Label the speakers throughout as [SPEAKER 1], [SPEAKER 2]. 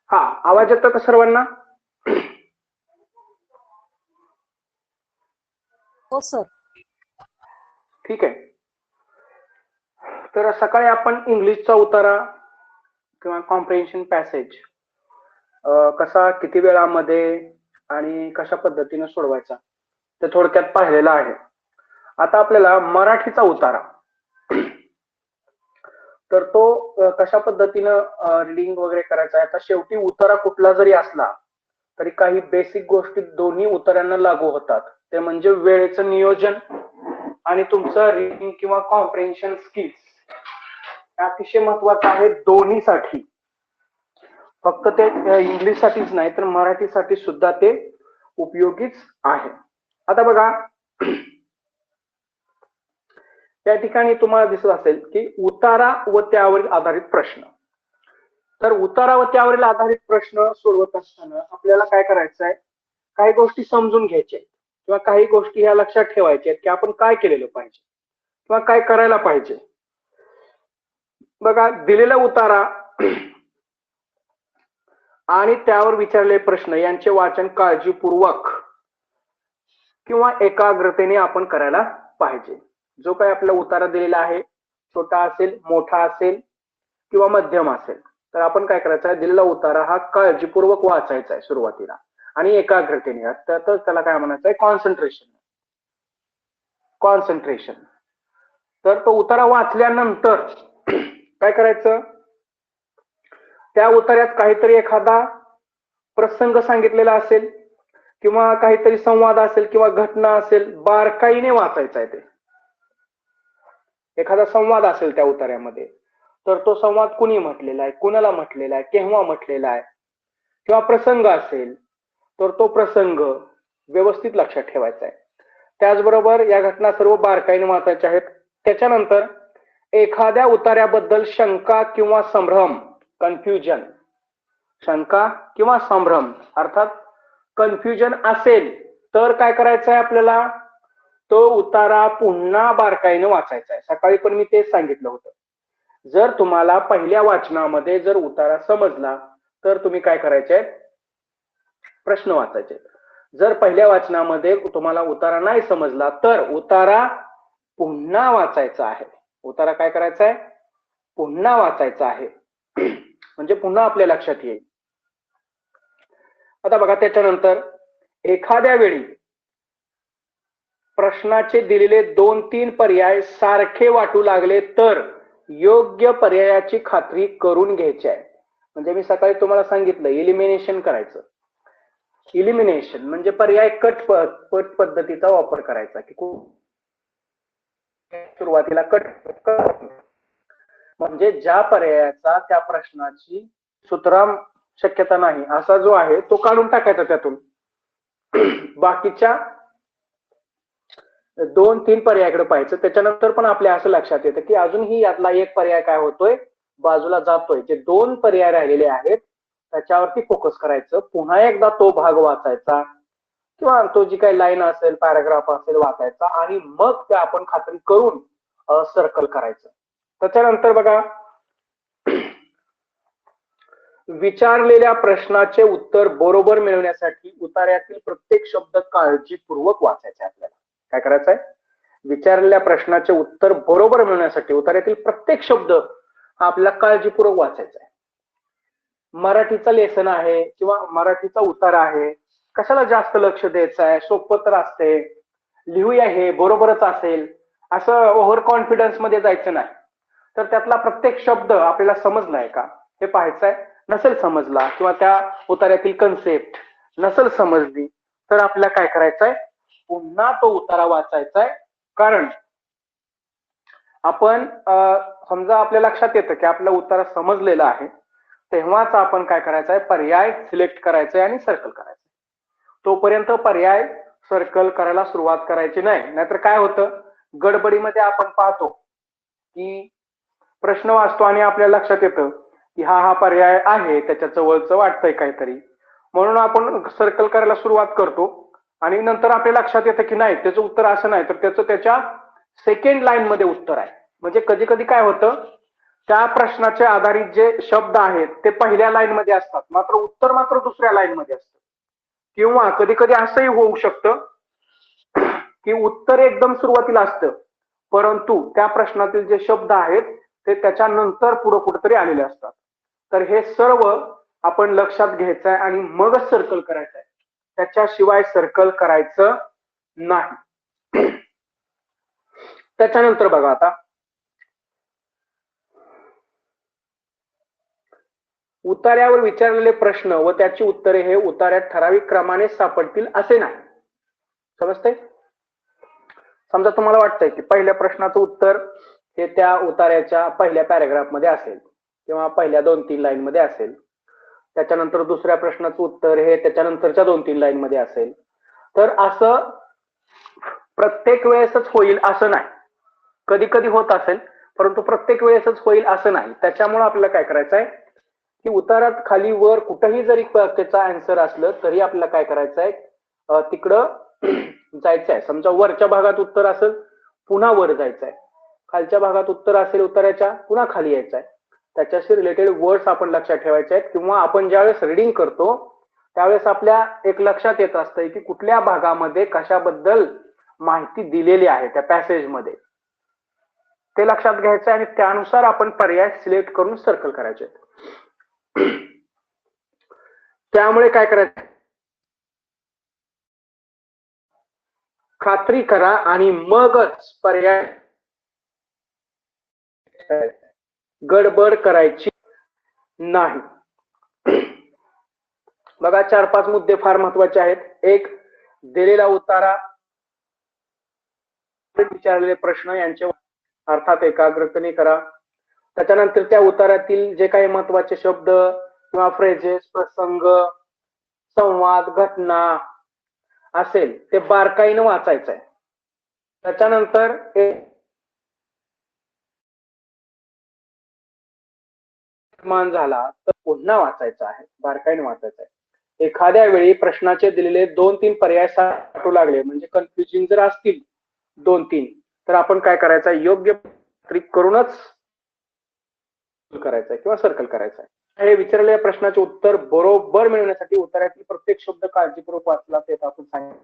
[SPEAKER 1] हा, आवाज येतो का सर्वांना?
[SPEAKER 2] हो सर.
[SPEAKER 1] ठीक आहे. तर सकाळी आपण इंग्लिशचा उतारा किंवा कॉम्प्रिहेन्शन पॅसेज कसा, किती वेळामध्ये आणि कशा पद्धतीने सोडवायचा ते थोडक्यात पाहिलेलं आहे. आता आपल्याला मराठीचा उतारा, तर तो कशा पद्धतीनं रिडिंग वगैरे करायचा आहे. आता शेवटी उतारा कुठला जरी असला तरी काही बेसिक गोष्टी दोन्ही उतार्यांना लागू होतात. ते म्हणजे वेळेचं नियोजन आणि तुमचं रिडिंग किंवा कॉम्प्रिहेन्शन स्किल्स अतिशय महत्वाचं आहे दोन्हीसाठी. फक्त ते इंग्लिशसाठीच नाही तर मराठीसाठी सुद्धा ते उपयोगीच आहे. आता बघा, त्या ठिकाणी तुम्हाला दिसत असेल की उतारा व त्यावरील आधारित प्रश्न. तर उतारा व त्यावरील आधारित प्रश्न सोडवत असताना आपल्याला काय करायचं आहे, काही गोष्टी समजून घ्यायच्या किंवा काही गोष्टी ह्या लक्षात ठेवायच्या की आपण काय केलेलं पाहिजे किंवा काय करायला पाहिजे. बघा, दिलेला उतारा आणि त्यावर विचारलेले प्रश्न यांचे वाचन काळजीपूर्वक किंवा एकाग्रतेने आपण करायला पाहिजे. जो काही आपला उतारा दिलेला आहे, छोटा असेल, मोठा असेल किंवा मध्यम असेल, तर आपण काय करायचं आहे, दिलेला उतारा हा काळजीपूर्वक वाचायचा आहे सुरुवातीला आणि एकाग्रतेने. तर त्याला काय म्हणायचं आहे, कॉन्सन्ट्रेशन. कॉन्सन्ट्रेशन. तर तो उतारा वाचल्यानंतर काय करायचं, त्या उतार्यात काहीतरी एखादा प्रसंग सांगितलेला असेल किंवा काहीतरी संवाद असेल किंवा घटना असेल, बारकाईने वाचायचा आहे. ते एखादा संवाद असेल त्या उतार्यामध्ये, तर तो संवाद कुणी म्हटलेला आहे, कुणाला म्हटलेला आहे, केव्हा म्हटलेला आहे, किंवा प्रसंग असेल तर तो प्रसंग व्यवस्थित लक्षात ठेवायचा आहे. त्याचबरोबर या घटना सर्व बारकाईने वाचायच्या आहेत. त्याच्यानंतर एखाद्या उतार्याबद्दल शंका किंवा संभ्रम, कन्फ्युजन, शंका किंवा संभ्रम अर्थात कन्फ्युजन असेल तर काय करायचं आहे आपल्याला, तो उतारा पुन्हा बारकाईने वाचायचा आहे. सकाळी पण मी तेच सांगितलं होतं. जर तुम्हाला पहिल्या वाचनामध्ये जर उतारा समजला तर तुम्ही काय करायचे, प्रश्न वाचायचे. जर पहिल्या वाचनामध्ये तुम्हाला उतारा नाही समजला तर उतारा पुन्हा वाचायचा आहे. उतारा काय करायचा आहे, पुन्हा वाचायचा आहे, म्हणजे पुन्हा आपल्या लक्षात येईल. आता बघा, त्याच्यानंतर एखाद्या वेळी प्रश्नाचे दिलेले 2-3 पर्याय सारखे वाटू लागले तर योग्य पर्यायाची खात्री करून घ्यायची आहे. म्हणजे मी सकाळी तुम्हाला सांगितलं इलिमिनेशन करायचं. इलिमिनेशन म्हणजे पर्याय कट पद्धतीचा वापर करायचा की सुरुवातीला कट, म्हणजे ज्या पर्यायाचा त्या प्रश्नाची सुतराम शक्यता नाही असा जो आहे तो काढून टाकायचा त्यातून. बाकीच्या 2-3 पर्यायाकडे पाहायचं. त्याच्यानंतर पण आपल्या असं लक्षात येतं की अजूनही यातला एक पर्याय काय होतोय, बाजूला जातोय. जे 2 पर्याय राहिलेले आहेत त्याच्यावरती फोकस करायचं. पुन्हा एकदा तो भाग वाचायचा किंवा तो जी काही लाईन असेल, पॅराग्राफ असेल वाचायचा आणि मग ते आपण खात्री करून सर्कल करायचं. त्याच्यानंतर बघा, विचारलेल्या प्रश्नाचे उत्तर बरोबर मिळवण्यासाठी उतार्यातील प्रत्येक शब्द काळजीपूर्वक वाचायचे. आपल्याला काय करायचंय, विचारलेल्या प्रश्नाचे उत्तर बरोबर मिळवण्यासाठी उतार्यातील प्रत्येक शब्द हा आपल्याला काळजीपूर्वक वाचायचा आहे. मराठीचा लेसन आहे किंवा मराठीचा उतारा आहे, कशाला जास्त लक्ष द्यायचं आहे, सोपं तर असते, लिहूया हे बरोबरच असेल असं ओव्हर कॉन्फिडन्स मध्ये जायचं नाही. तर त्यातला प्रत्येक शब्द आपल्याला समजलाय का हे पाहायचंय. नसेल समजला किंवा त्या उतार्यातील कन्सेप्ट नसेल समजली तर आपल्याला काय करायचंय, पुन्हा तो उतारा वाचायचा आहे. कारण आपण समजा आपल्या लक्षात येतं की आपला उतारा समजलेला आहे, तेव्हाच आपण काय करायचं आहे, पर्याय सिलेक्ट करायचंय आणि सर्कल करायचं. तोपर्यंत पर्याय सर्कल करायला सुरुवात करायची नाही. नाहीतर काय होतं, गडबडीमध्ये आपण पाहतो की प्रश्न वाचतो आणि आपल्या लक्षात येतं की हा पर्याय आहे, त्याच्या जवळचं वाटतंय काहीतरी, म्हणून आपण सर्कल करायला सुरुवात करतो आणि नंतर आपल्या लक्षात येतं की नाही, त्याचं उत्तर असं नाही तर त्याचं त्याच्या सेकंड लाईन मध्ये उत्तर आहे. म्हणजे कधी कधी काय होतं, त्या प्रश्नाचे आधारित जे शब्द आहेत ते पहिल्या लाईन मध्ये असतात, मात्र उत्तर मात्र दुसऱ्या लाईन मध्ये असतं. किंवा कधी कधी असंही होऊ शकतं की उत्तर एकदम सुरुवातीला असतं, परंतु त्या प्रश्नातील जे शब्द आहेत ते त्याच्यानंतर पुढे कुठेतरी आलेले असतात. तर हे सर्व आपण लक्षात घ्यायचं आहे आणि मगच सर्कल करायचं आहे, त्याच्याशिवाय सर्कल करायचं नाही. त्याच्यानंतर बघा आता, उतार्यावर विचारलेले प्रश्न व त्याची उत्तरे हे उतार्यात ठराविक क्रमाने सापडतील असे नाही. समजतंय? समजा तुम्हाला वाटतंय की पहिल्या प्रश्नाचं उत्तर हे त्या उतार्याच्या पहिल्या पॅराग्राफ मध्ये असेल किंवा पहिल्या 2-3 लाईन मध्ये असेल, त्याच्यानंतर दुसऱ्या प्रश्नाचं उत्तर हे त्याच्यानंतरच्या 2-3 लाईन मध्ये असेल, तर असं प्रत्येक वेळेसच होईल असं नाही. कधी कधी होत असेल, परंतु प्रत्येक वेळेसच होईल असं नाही. त्याच्यामुळे आपल्याला काय करायचं आहे की उतारात खाली वर कुठेही जरी त्याचा आन्सर असलं तरी आपल्याला काय करायचं आहे, तिकडं जायचं आहे. समजा वरच्या भागात उत्तर असेल, पुन्हा वर जायचं आहे. खालच्या भागात उत्तर असेल उतार्याच्या, पुन्हा खाली यायचं आहे. त्याच्याशी रिलेटेड वर्ड्स आपण लक्षात ठेवायचे आहेत. किंवा आपण ज्यावेळेस रीडिंग करतो त्यावेळेस आपल्या एक लक्षात येत असतं की कुठल्या भागामध्ये कशाबद्दल माहिती दिलेली आहे त्या पॅसेजमध्ये, ते लक्षात घ्यायचं आणि त्यानुसार आपण पर्याय सिलेक्ट करून सर्कल करायचे. त्यामुळे काय करायचं, खात्री करा आणि मगच पर्याय, गडबड करायची नाही. बघा 4-5 मुद्दे फार महत्वाचे आहेत. एक, दिलेला उतारा, विचारलेले प्रश्न यांचे अर्थात एकाग्रतेने करा. त्याच्यानंतर त्या उतारातील जे काही महत्वाचे शब्द किंवा फ्रेजेस, प्रसंग, संवाद, घटना असेल ते बारकाईने वाचायचं आहे. त्याच्यानंतर मान झाला तर पुन्हा वाचायचा आहे, बारकाईने वाचायचं आहे. एखाद्या वेळी प्रश्नाचे दिलेले 2-3 पर्याय साठू लागले, म्हणजे कन्फ्युजिंग जर असतील 2-3, तर आपण काय करायचं, योग्य ट्रिक करूनच करायचं किंवा सर्कल करायचं आहे. हे विचारलेल्या प्रश्नाचे उत्तर बरोबर मिळवण्यासाठी उत्तरातील प्रत्येक शब्द काळजीपूर्वक वाचला ते आपण सांगितलं.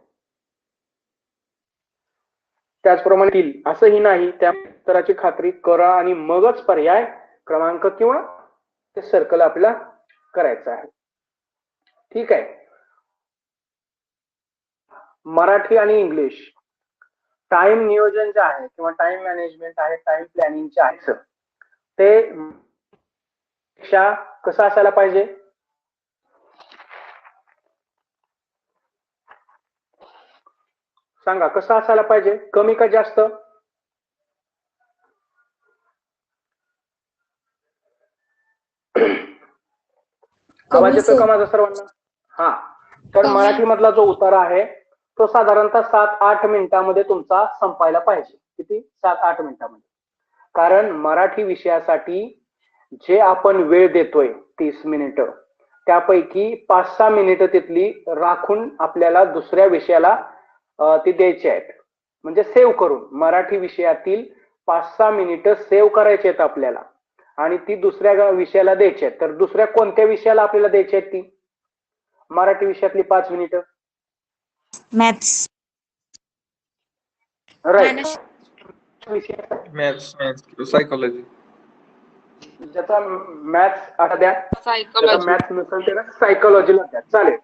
[SPEAKER 1] त्याचप्रमाणे असंही नाही, त्या उत्तराची खात्री करा आणि मगच पर्याय क्रमांक किंवा ते सर्कल आपल्याला करायचं आहे. ठीक आहे. मराठी आणि इंग्लिश टाइम नियोजन जे आहे किंवा टाइम मॅनेजमेंट आहे, टाइम प्लॅनिंग जे आहे ते कसं असायला पाहिजे, सांगा कसं असायला पाहिजे, कमी का जास्त? आवाज येतोय का माझा सर्वांना? हा, तर मराठी मधला जो उतारा आहे तो साधारणतः 7-8 मिनिटांमध्ये तुमचा संपायला पाहिजे. किती? 7-8 मिनिटांमध्ये. कारण मराठी विषयासाठी जे आपण वेळ देतोय 30 मिनिटं, त्यापैकी 5-6 मिनिटं तिथली राखून आपल्याला दुसऱ्या विषयाला ती द्यायची आहेत. म्हणजे सेव्ह करून मराठी विषयातील 5-6 मिनिटं सेव्ह करायची आहेत आपल्याला आणि ती दुसऱ्या विषयाला द्यायची आहेत. तर दुसऱ्या कोणत्या विषयाला आपल्याला द्यायची आहेत ती? मराठी विषयातली 5 मिनिटं.
[SPEAKER 2] मॅथ्स.
[SPEAKER 1] राईट.
[SPEAKER 3] Maths, psychology.
[SPEAKER 1] ज्याचा मॅथ्स आता द्या, मॅथ्स नसेल त्याला सायकोलॉजीला द्या, चालेल.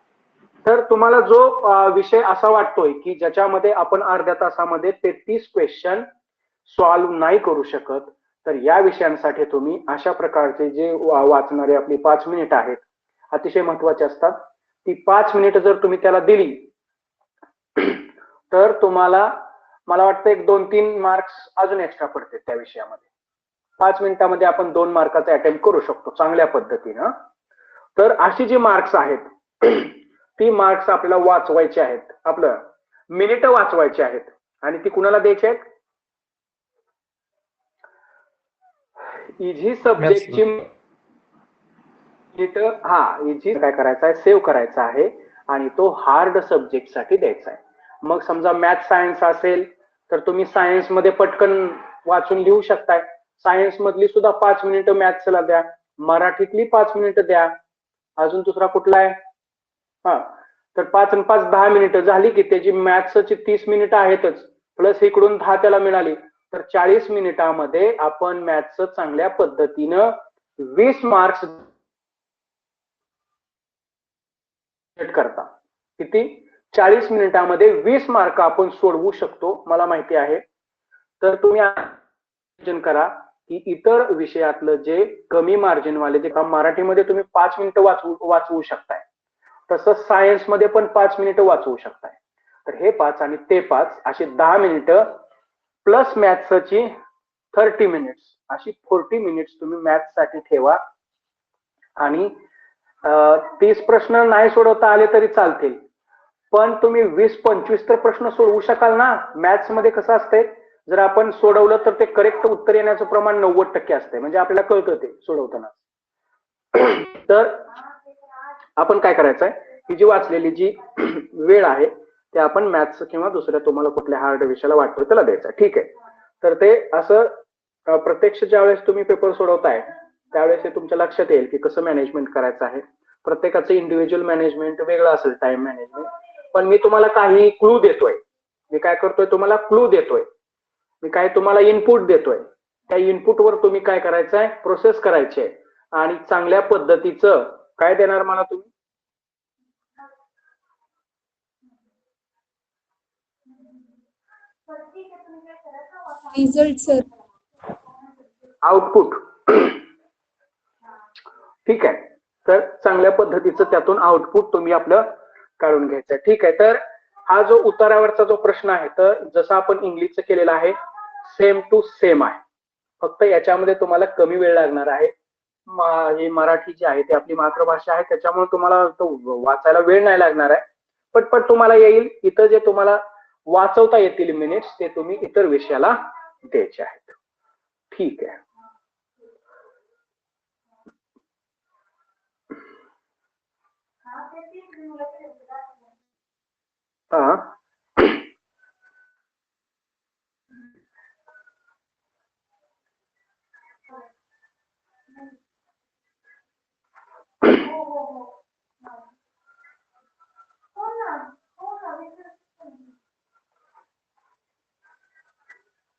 [SPEAKER 1] तर तुम्हाला जो विषय असा वाटतोय की ज्याच्यामध्ये आपण अर्ध्या तासामध्ये 33 क्वेश्चन सॉल्व्ह नाही करू शकत, तर या विषयांसाठी तुम्ही अशा प्रकारचे जे वाचणारे आपली 5 मिनिट आहेत अतिशय महत्वाचे असतात. ती 5 मिनिटं जर तुम्ही त्याला दिली तर तुम्हाला, मला वाटतं, 1-2-3 मार्क्स अजून एक्स्ट्रा पडते त्या विषयामध्ये. 5 मिनिटांमध्ये आपण 2 मार्काचा अटेम्प्ट करू शकतो चांगल्या पद्धतीनं. तर अशी जी मार्क्स आहेत ती मार्क्स आपल्याला वाचवायची आहेत, आपलं मिनिटं वाचवायची आहेत. आणि ती कुणाला द्यायची आहेत? इझी सब्जेक्टची मिनिटं. हा, इझी काय करायचं आहे, सेव्ह करायचा आहे आणि तो हार्ड सब्जेक्ट साठी द्यायचा आहे. मग समजा मॅथ सायन्स असेल तर तुम्ही सायन्स मध्ये पटकन वाचून लिहू शकताय, सायन्स मधली सुद्धा 5 मिनिटं मॅथ्सला द्या, मराठीतली 5 मिनिटं द्या, अजून दुसरा कुठला आहे? हा, तर 5 आणि 5 10 मिनिटं झाली की त्याची मॅथ्सची 30 मिनिटं आहेतच, प्लस इकडून 10 त्याला मिळाली, तर 40 मिनिटामध्ये आपण मॅथ्स चांगल्या पद्धतीनं 20 मार्क्स करता. किती? 40 मिनिटामध्ये 20 मार्क आपण सोडवू शकतो, मला माहिती आहे. तर तुम्ही विचार करा की इतर विषयातलं जे कमी मार्जिन वाले जे मराठीमध्ये तुम्ही 5 मिनिटं वाचवू शकताय, तसंच सायन्स मध्ये पण 5 मिनिटं वाचवू शकताय. तर हे 5 आणि ते 5 असे 10 मिनिटं प्लस मॅथ्सची 30 मिनिट्स अशी 40 मिनिट्स तुम्ही मॅथ्स साठी ठेवा. आणि 30 प्रश्न नाही सोडवता आले तरी चालतील, पण तुम्ही 20-25 तर प्रश्न सोडवू शकाल ना. मॅथ्स मध्ये कसं असतंय, जर आपण सोडवलं तर ते करेक्ट उत्तर येण्याचं प्रमाण 90% असते, म्हणजे आपल्याला कळतं ते सोडवताना. तर आपण काय करायचंय, ही जी वाचलेली जी वेळ आहे ते आपण मॅथ्स किंवा दुसऱ्या तुम्हाला कुठल्या हार्ड विषयाला वाटतो त्याला द्यायचा. ठीक आहे. तर ते असं प्रत्यक्ष ज्यावेळेस तुम्ही पेपर सोडवताय त्यावेळेस हे तुमच्या लक्षात येईल की कसं मॅनेजमेंट करायचं आहे. प्रत्येकाचं इंडिव्हिज्युअल मॅनेजमेंट वेगळं असेल, टाइम मॅनेजमेंट. पण मी तुम्हाला काही क्लू देतोय. मी काय करतोय, तुम्हाला क्लू देतोय. मी काय तुम्हाला इनपुट देतोय. त्या इनपुटवर तुम्ही काय करायचंय, प्रोसेस करायची आहे आणि चांगल्या पद्धतीचं काय देणार मला तुम्ही?
[SPEAKER 2] Result sir.
[SPEAKER 1] आउटपुट. ठीक आहे. तर चांगल्या पद्धतीचं त्यातून आउटपुट तुम्ही आपलं काढून घ्यायचं. ठीक आहे. तर हा जो उतारावरचा जो प्रश्न आहे, तर जसं आपण इंग्लिशचं केलेला आहे सेम टू सेम आहे, फक्त याच्यामध्ये तुम्हाला कमी वेळ लागणार आहे. ही मराठी जी आहे ती आपली मातृभाषा आहे, त्याच्यामुळे तुम्हाला तो वाचायला वेळ नाही लागणार आहे. पटपट तुम्हाला येईल. इथं जे तुम्हाला वाचवता येतील मिनिट्स ते तुम्ही इतर विषयाला द्यायचे आहेत. ठीक आहे. हा,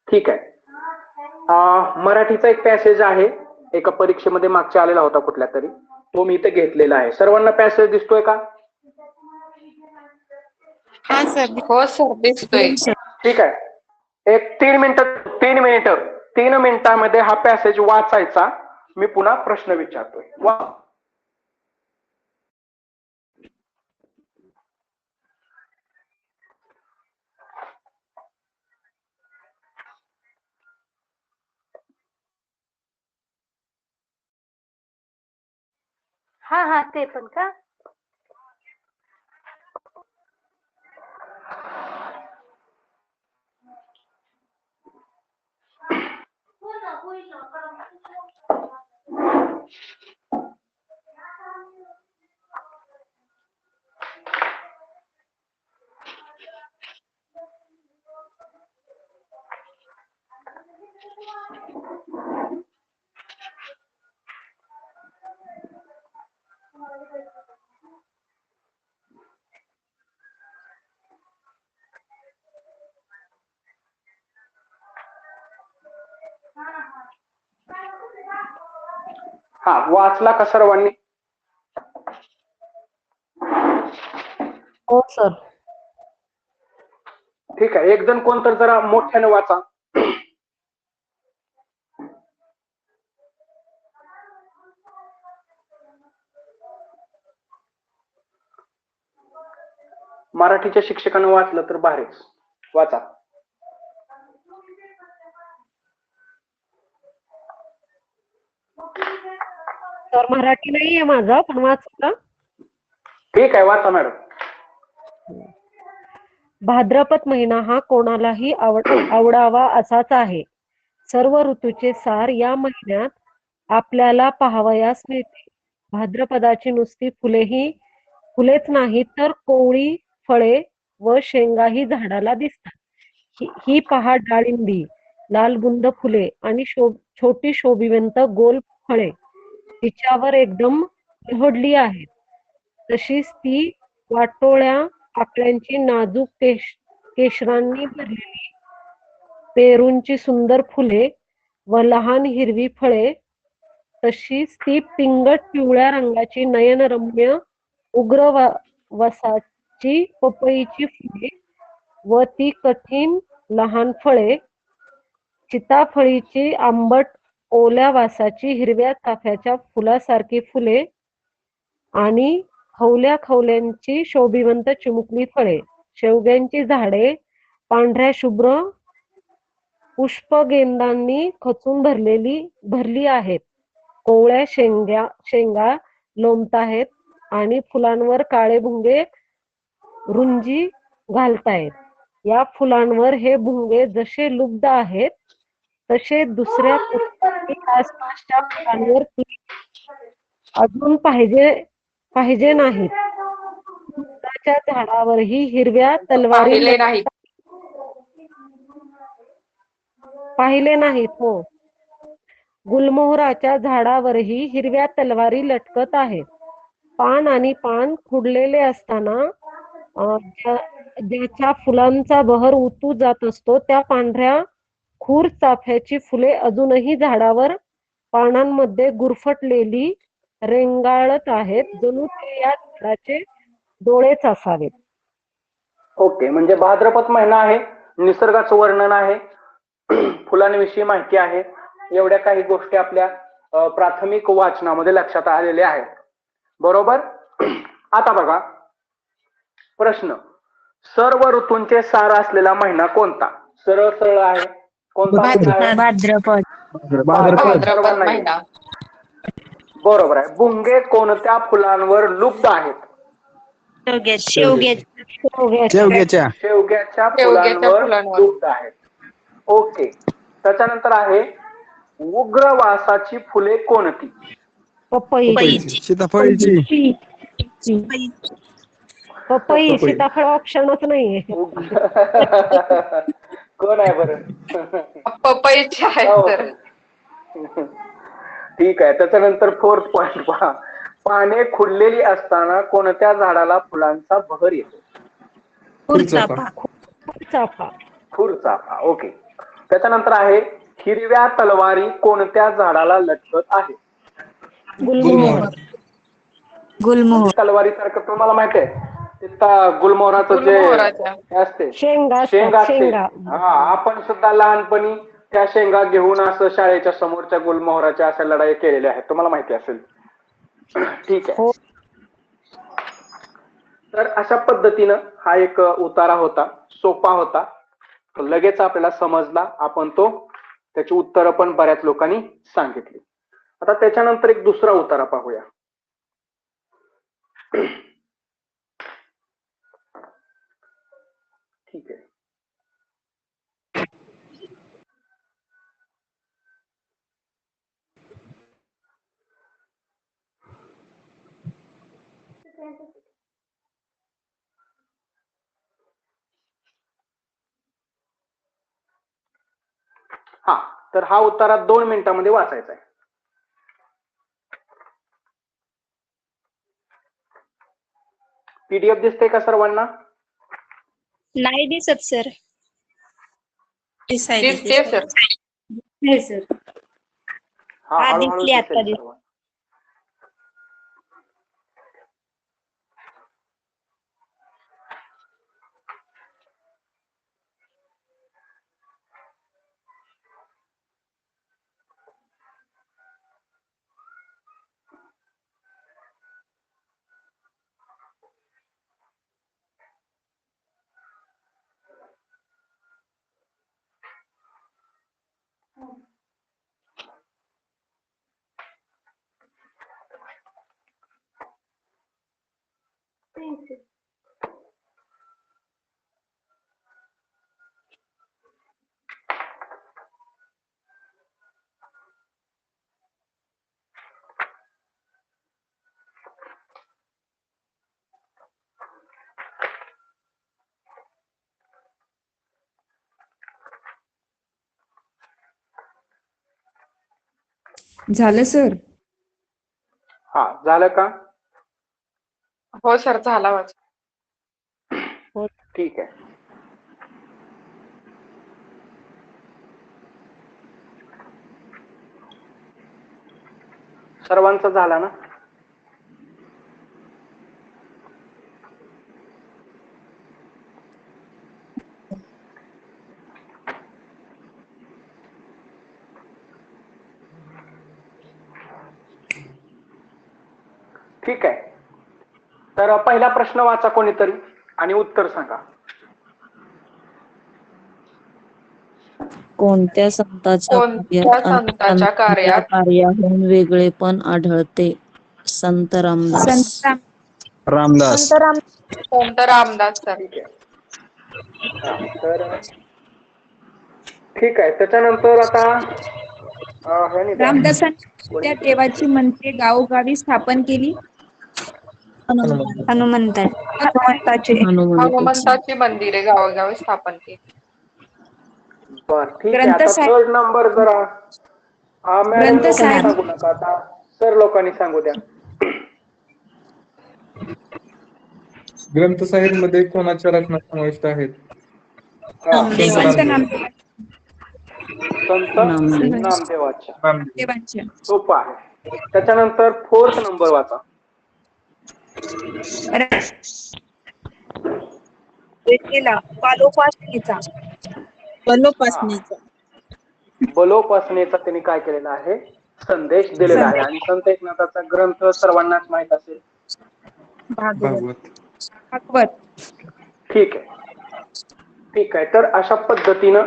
[SPEAKER 1] ठीक आहे. मराठीचा एक पॅसेज आहे, एका परीक्षेमध्ये मागच्या आलेला होता कुठल्या तरी, तो मी इथे घेतलेला आहे. सर्वांना पॅसेज दिसतोय का?
[SPEAKER 2] हा सर.
[SPEAKER 3] हो सर, दिसतोय.
[SPEAKER 1] ठीक आहे. एक 3 मिनिटामध्ये हा पॅसेज वाचायचा. मी पुन्हा प्रश्न विचारतोय.
[SPEAKER 4] हा हा, ते पण का?
[SPEAKER 1] हा, वाचला का सर्वांनी?
[SPEAKER 4] हो सर.
[SPEAKER 1] ठीक आहे. एक जण कोण तर जरा मोठ्याने वाचा. मराठीच्या शिक्षकानं वाचलं तर भारीच. वाचा.
[SPEAKER 4] सर मराठी नाहीये माझा, पण वाचता.
[SPEAKER 1] ठीक आहे, वाचा मॅडम.
[SPEAKER 4] भाद्रपद महिना हा कोणालाही आवडावा असाच आहे. सर्व ऋतूचे सार या महिन्यात आपल्याला पाहावयास मिळते. भाद्रपदाची नुसती फुलेच नाही तर कोवळी फळे व शेंगाही झाडाला दिसतात. ही पहा डाळिंबी, लालबुंद फुले आणि छोटी शोभिवंत गोल फळे तिच्यावर एकदम लोहडली आहेत. तशीच ती वाटोळ्या पाकळ्यांची नाजूक केशरांनी भरलेली पेरूंची सुंदर फुले व लहान हिरवी फळे, तशीच ती पिंगट पिवळ्या रंगाची नयनरम्य उग्र वसाची पपईची फुले व ती कठीण लहान फळे, सीताफळीची आंबट ओल्या वासाची हिरव्या चाफ्याच्या फुलासारखी फुले आणि खवल्या खवल्यांची शोभिवंत चिमुकली फळे, शेवग्यांची झाडे पांढऱ्या शुभ्र पुष्पगेंदांनी खचून भरली आहेत. कोवळ्या शेंगा लोंबताहेत आणि फुलांवर काळे भुंगे रुंजी घालतायत. या फुलांवर हे भुंगे जसे लुब्ध आहेत तसे दुसऱ्या कुठल्याही आसपासच्या फुलांवर ती अजून पाहिजे नाहीत. फुलाच्या झाडावरही हिरव्या तलवारी
[SPEAKER 3] पाहिले नाही.
[SPEAKER 4] पाहिले नाहीत. हो. गुलमोहराच्या झाडावरही हिरव्या तलवारी लटकत आहेत. पान आणि पान खुडलेले असताना ज्याच्या फुलांचा बहर उतू जात असतो त्या पांढऱ्या खूर चाफ्याची फुले अजूनही झाडावर पानांमध्ये गुरफटलेली रेंगाळत आहेत. जणू ते या झाडाचे डोळेच असावेत.
[SPEAKER 1] ओके, म्हणजे भाद्रपद महिना आहे, निसर्गाचं वर्णन आहे, फुलांविषयी माहिती आहे, एवढ्या काही गोष्टी आपल्या प्राथमिक वाचनामध्ये लक्षात आलेल्या आहेत. बरोबर. आता बघा प्रश्न, सर्व ऋतूंचे सार असलेला महिना कोणता? सरळ सरळ आहे. कोणता महिना आहे?
[SPEAKER 2] भाद्रपद.
[SPEAKER 3] भाद्रपद महिना.
[SPEAKER 1] बरोबर आहे. भुंगे कोणत्या फुलांवर लुप्त आहेत?
[SPEAKER 2] शेवग्याच्या.
[SPEAKER 1] शेवग्याच्या फुलांवर लुप्त आहेत. ओके. त्याच्यानंतर आहे उग्र वासाची फुले कोणती?
[SPEAKER 4] पपईची.
[SPEAKER 2] सीताफळीची.
[SPEAKER 4] पपई सीताफळ ऑप्शनच नाहीये.
[SPEAKER 1] कोण आहे बरं?
[SPEAKER 3] पपईची आहे तर.
[SPEAKER 1] ठीक आहे. त्याच्यानंतर 4th पॉइंट पहा, पाने खुडलेली असताना कोणत्या झाडाला फुलांचा बहर येतो? फुलचाफा. ओके. त्याच्यानंतर आहे हिरव्या तलवारी कोणत्या झाडाला लटकत आहे?
[SPEAKER 4] गुलमोहर.
[SPEAKER 1] तलवारी सारखं तुम्हाला माहिती आहे गुलमोहराचं जे असते शेंग असते. हा, आपण सुद्धा लहानपणी त्या शेंगा घेऊन असं शाळेच्या समोरच्या गुलमोहराच्या अशा लढाई केलेल्या आहेत, तुम्हाला माहिती असेल. ठीक आहे. तर अशा पद्धतीनं हा एक उतारा होता, सोपा होता, लगेच आपल्याला समजला. आपण त्याची उत्तरं पण बऱ्याच लोकांनी सांगितली. आता त्याच्यानंतर एक दुसरा उतारा पाहूया. ठीक आहे. हा, तर हा उतारा 2 मिनिटांमध्ये वाचायचा आहे. पीडीएफ दिसते का सर्वांना?
[SPEAKER 2] नाही दिसत सर.
[SPEAKER 3] दिसते सर.
[SPEAKER 2] नाही सर.
[SPEAKER 1] हा,
[SPEAKER 2] हा,
[SPEAKER 1] हळूहळू
[SPEAKER 2] दिसली आता.
[SPEAKER 1] दिसेल सर्वांना.
[SPEAKER 5] झालं सर.
[SPEAKER 1] हा, झालं का?
[SPEAKER 3] हो सर, झाला वाच.
[SPEAKER 1] ठीक आहे. सर्वांचा झाला ना? ठीक आहे. तर पहिला प्रश्न वाचा कोणीतरी आणि उत्तर सांगा.
[SPEAKER 6] कोणत्या संताच्या
[SPEAKER 3] कोणत्या संताच्या कार्यात
[SPEAKER 6] कार्याहून वेगळेपण आढळते? संत रामदास.
[SPEAKER 2] संत
[SPEAKER 7] रामदास.
[SPEAKER 3] संत रामदास सर.
[SPEAKER 1] ठीक आहे. हा, तर ठीक आहे. त्याच्यानंतर आता ह्याने द्या.
[SPEAKER 5] रामदासांनी त्या देवाची मंदिरे गावोगावी स्थापन केली.
[SPEAKER 2] हनुमंताचे
[SPEAKER 3] हनुमंताची मंदिरे गावोगावी स्थापन केली.
[SPEAKER 1] बर, ठीक आहे.
[SPEAKER 5] ग्रंथ
[SPEAKER 1] आता
[SPEAKER 5] साहेब-
[SPEAKER 1] थर्ड नंबर जरा मॅडम
[SPEAKER 5] ग्रंथ
[SPEAKER 1] लोकांनी
[SPEAKER 5] साहेब-
[SPEAKER 1] सांगू नका, आता सर लोकांनी सांगू द्या.
[SPEAKER 7] ग्रंथसाहेब मध्ये कोणाच्या रचना समाविष्ट आहेत?
[SPEAKER 1] हा,
[SPEAKER 5] संत नामदेव
[SPEAKER 1] संत
[SPEAKER 6] नामदेव.
[SPEAKER 1] नामदेवाच्या.
[SPEAKER 5] देवांच्या.
[SPEAKER 1] सोपं आहे. त्याच्यानंतर फोर्थ नंबर वाचा.
[SPEAKER 2] बालोपासनेचा
[SPEAKER 1] बलोपासनेचा त्यांनी काय केलेला आहे? संदेश दिलेला आहे. आणि संत एकनाथाचा ग्रंथ सर्वांनाच माहित असेल.
[SPEAKER 7] भागवत.
[SPEAKER 5] भागवत.
[SPEAKER 1] ठीक आहे. ठीक आहे. तर अशा पद्धतीनं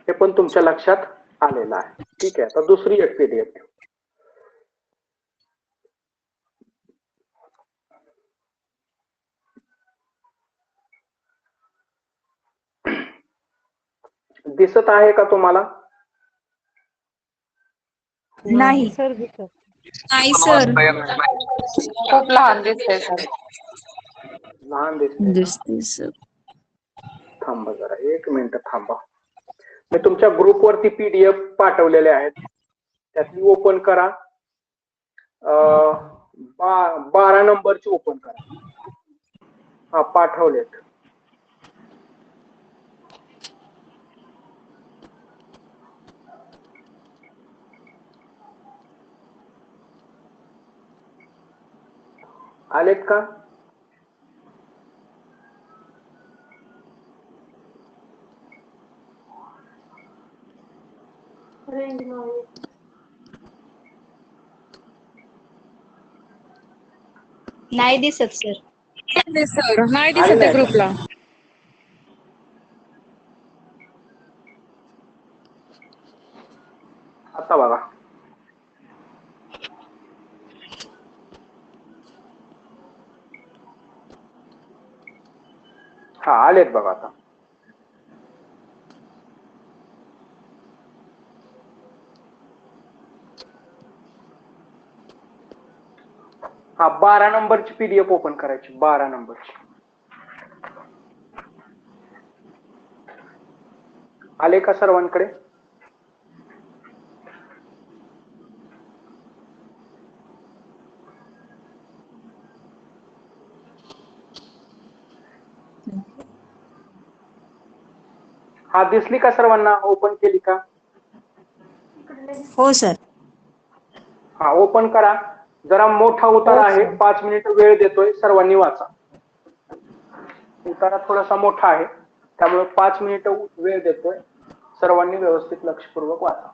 [SPEAKER 1] हे पण तुमच्या लक्षात आलेलं आहे. ठीक आहे. आता दुसरी एक पीडीएफ घेऊ. दिसत आहे का तुम्हाला?
[SPEAKER 5] नाही
[SPEAKER 4] सर दिसत.
[SPEAKER 5] नाही सर.
[SPEAKER 3] खूप लहान दिसते सर.
[SPEAKER 1] लहान दिसते.
[SPEAKER 6] दिसते सर.
[SPEAKER 1] थांबा जरा, एक मिनिट थांबा. मी तुमच्या ग्रुपवरती पीडीएफ पाठवलेले आहेत, त्यातली ओपन करा. 12 नंबरची ओपन करा. हा, पाठवलेत. आलेत का?
[SPEAKER 2] नाही दिसत सर.
[SPEAKER 5] सर नाही
[SPEAKER 1] आले
[SPEAKER 5] दिसत
[SPEAKER 1] नाही का?
[SPEAKER 5] ग्रुपला.
[SPEAKER 1] आता बघा. हा, आलेत बघा आता. हा, 12 नंबरची पीडीएफ ओपन करायची. 12 नंबरची. आले का सर्वांकडे? हा, दिसली का सर्वांना? ओपन केली का?
[SPEAKER 2] हो सर.
[SPEAKER 1] हा, ओपन करा. जरा मोठा उतारा आहे, 5 मिनिट वेळ देतोय, सर्वांनी वाचा. उतारा थोडासा मोठा आहे, त्यामुळे 5 मिनिट वेळ देतोय, सर्वांनी व्यवस्थित लक्षपूर्वक वाचा.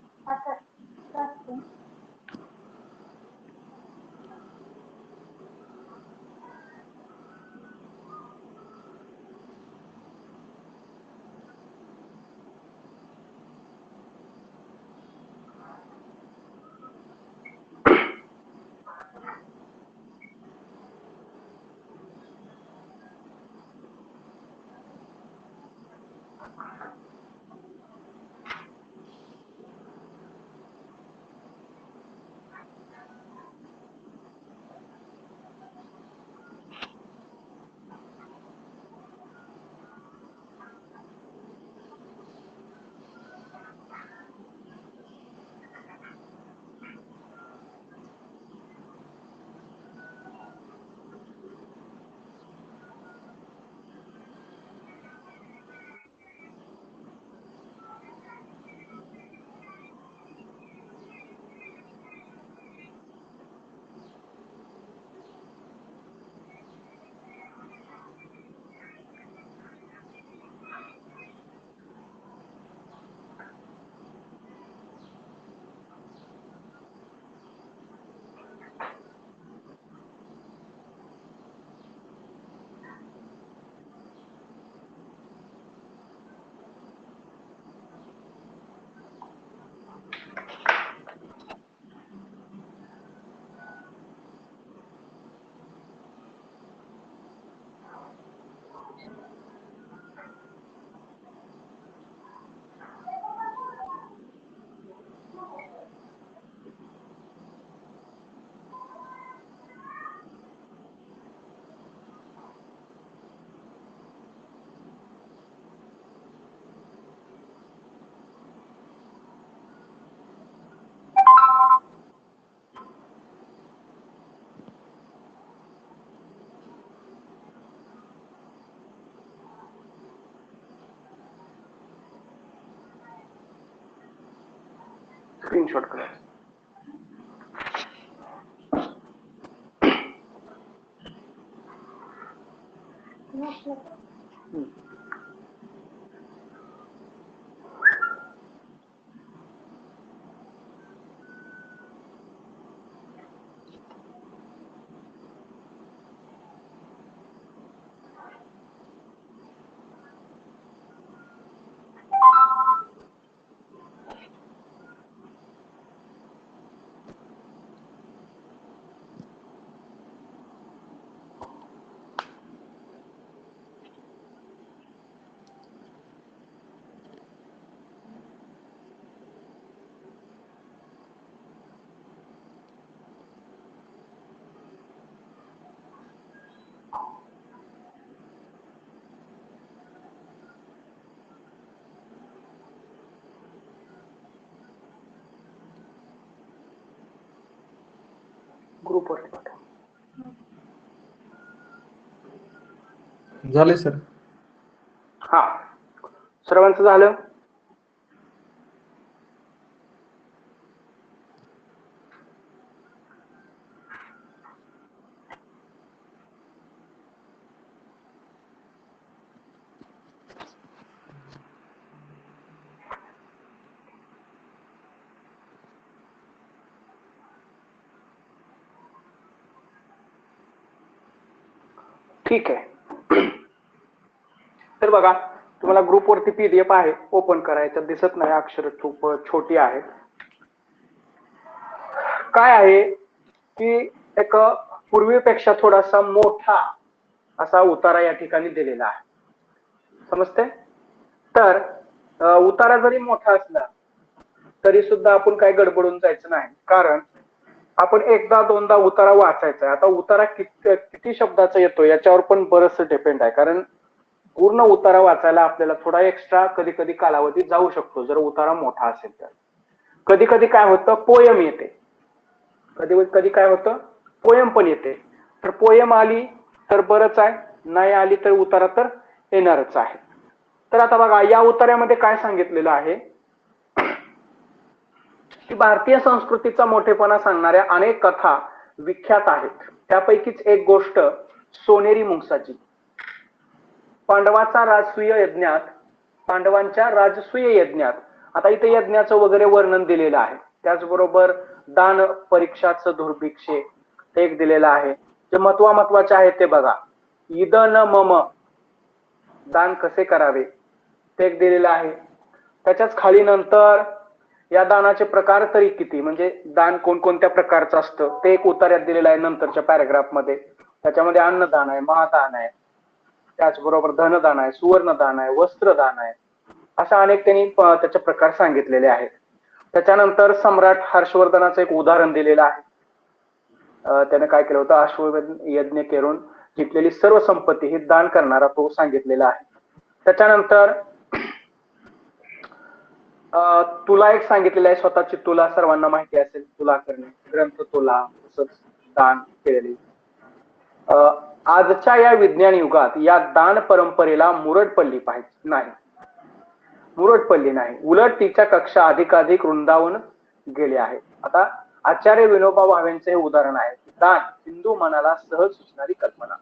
[SPEAKER 1] स्क्रीनशॉट करायचा. ग्रुपवर पाठवा.
[SPEAKER 7] झाले सर.
[SPEAKER 1] हा, सर्वांचं झालं. ठीक आहे. तर बघा, तुम्हाला ग्रुपवरती पीडीएफ आहे, ओपन करायचं. दिसत नाही, अक्षर खूप छोटी आहेत. काय आहे की एक पूर्वीपेक्षा थोडासा मोठा असा उतारा या ठिकाणी दिलेला आहे. समजते? तर उतारा जरी मोठा असला तरी सुद्धा आपण काय गडबडून जायचं नाही, कारण आपण एकदा दोनदा उतारा वाचायचा आहे. आता उतारा किती शब्दाचा येतो याच्यावर पण बरंच डिपेंड आहे, कारण पूर्ण उतारा वाचायला आपल्याला थोडा एक्स्ट्रा कधी कधी कालावधी जाऊ शकतो जर उतारा मोठा असेल तर. कधी कधी काय होतं, पोयम येते. कधी कधी काय होतं, पोयम पण येते. तर पोयम आली तर बरंच आहे, नाही आली तर उतारा तर येणारच आहे. तर आता बघा, या उतार्यामध्ये काय सांगितलेलं आहे की भारतीय संस्कृतीचा मोठेपणा सांगणाऱ्या अनेक कथा विख्यात आहेत. त्यापैकीच एक गोष्ट सोनेरी मुंगसाची. पांडवांच्या राजसूय यज्ञात, आता इथे यज्ञाचं वगैरे वर्णन दिलेलं आहे. त्याचबरोबर दान परीक्षाचं दुर्भिक्षे ते एक दिलेलं आहे. जे महत्वाचे आहे ते बघा, इदन मम, दान कसे करावे ते एक दिलेलं आहे. त्याच्याच खाली नंतर या दानाचे प्रकार तरी किती, म्हणजे दान कोणकोणत्या प्रकारचं असतं ते एक उतार्यात दिलेलं आहे नंतरच्या पॅराग्राफ मध्ये. त्याच्यामध्ये अन्नदान आहे, महादान आहे, त्याचबरोबर धनदान आहे, सुवर्णदान आहे, वस्त्रदान आहे, अशा अनेक त्यांनी त्याचे प्रकार सांगितलेले आहेत. त्याच्यानंतर सम्राट हर्षवर्धनाचं एक उदाहरण दिलेलं आहे. त्याने काय केलं होतं, अश्वमेध यज्ञ करून जिंकलेली सर्व संपत्ती ही दान करणारा तो सांगितलेला आहे. त्याच्यानंतर तुला एक सांगितलेलं आहे, स्वतःची तुला सर्वांना माहिती असेल, तुला करणे, ग्रंथ तुला, तसंच दान केलेली. आजच्या या विज्ञान युगात या दान परंपरेला मुरड पडली नाही, उलट तिच्या कक्षा अधिकाधिक रुंदावून गेले आहे. आता आचार्य विनोबा भावेंचे हे उदाहरण आहे. दान हिंदू मनाला सहज सुचणारी कल्पना,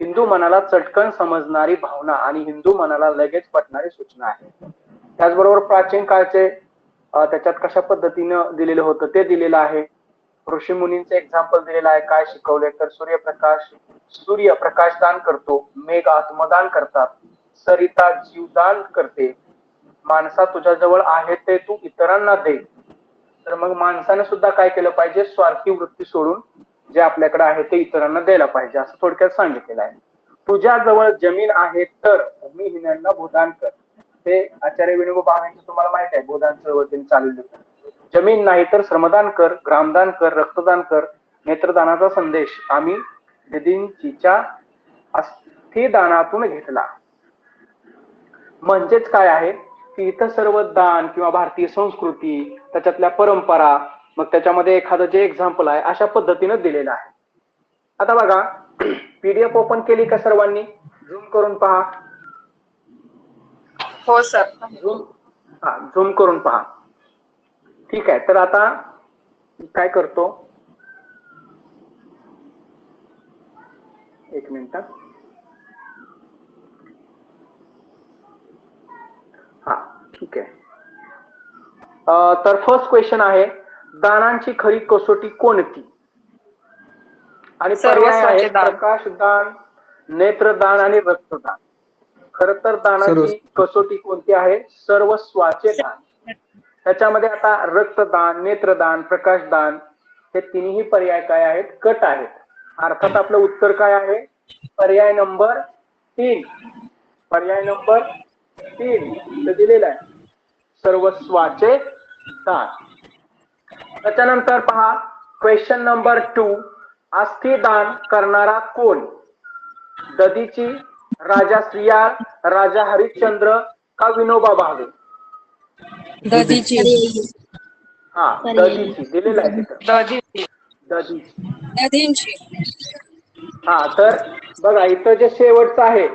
[SPEAKER 1] हिंदू मनाला चटकन समजणारी भावना आणि हिंदू मनाला लगेच पटणारी सूचना आहे. त्याचबरोबर प्राचीन काळचे त्याच्यात कशा पद्धतीनं दिलेलं होतं ते दिलेलं आहे. ऋषी मुनींचे एक्झाम्पल दिलेलं आहे. काय शिकवले तर सूर्य प्रकाश दान करतो, मेघ आत्मदान करतात, सरिता जीवदान करते, माणसा तुझ्याजवळ आहे ते तू इतरांना दे. तर मग माणसाने सुद्धा काय केलं पाहिजे, स्वार्थी वृत्ती सोडून जे आपल्याकडे आहे ते इतरांना द्यायला पाहिजे, असं थोडक्यात सांगितलेलं आहे. तुझ्याजवळ जमीन आहे तर भूमिहीनांना भूदान कर, ते आचार्य विनोबा भावेंचं तुम्हाला माहिती आहे, भूदान चळवळीने चालवलं. जमीन नाही तर श्रमदान कर, ग्रामदान कर, रक्तदान कर. नेत्रदानाचा संदेश आम्ही दिदींचीच्या अस्थिदानातून घेतला. म्हणजेच काय आहे की इथं सर्व दान किंवा भारतीय संस्कृती, त्याच्यातल्या परंपरा, मग त्याच्यामध्ये एखादं जे एक्झाम्पल आहे अशा पद्धतीनं दिलेलं आहे. आता बघा, पीडीएफ ओपन केली का सर्वांनी? झूम करून पहा.
[SPEAKER 3] हो सर.
[SPEAKER 1] झूम करून पहा. ठीक आहे, तर आता काय करतो, एक मिनिट. हा ठीक आहे. तर फर्स्ट क्वेश्चन आहे, दानांची खरी कसोटी कोणती? आणि पर्याय
[SPEAKER 3] सर्वस्वाचे
[SPEAKER 1] आहेत
[SPEAKER 3] दान.
[SPEAKER 1] प्रकाशदान, नेत्रदान आणि रक्तदान. खर तर दानाची
[SPEAKER 7] सर्व
[SPEAKER 1] कसोटी कोणती आहे? सर्वस्वाचे दान. त्याच्यामध्ये आता रक्तदान, नेत्रदान, प्रकाशदान हे तिन्ही पर्याय काय आहेत? कट आहेत. अर्थात आपलं उत्तर काय आहे? पर्याय नंबर 3. पर्याय नंबर 3 इथं दिलेला आहे, सर्वस्वाचे दान. त्याच्यानंतर पहा क्वेश्चन नंबर 2, अस्थिदान करणारा कोण? दधीची, राजा श्रियाळ, राजा हरिश्चंद्र का विनोबा भावे?
[SPEAKER 3] दधीची.
[SPEAKER 1] हा दधीची दिलेला आहे तिथं,
[SPEAKER 3] दधीची.
[SPEAKER 1] दधीची. हा तर बघा इथं जे शेवटचं आहे,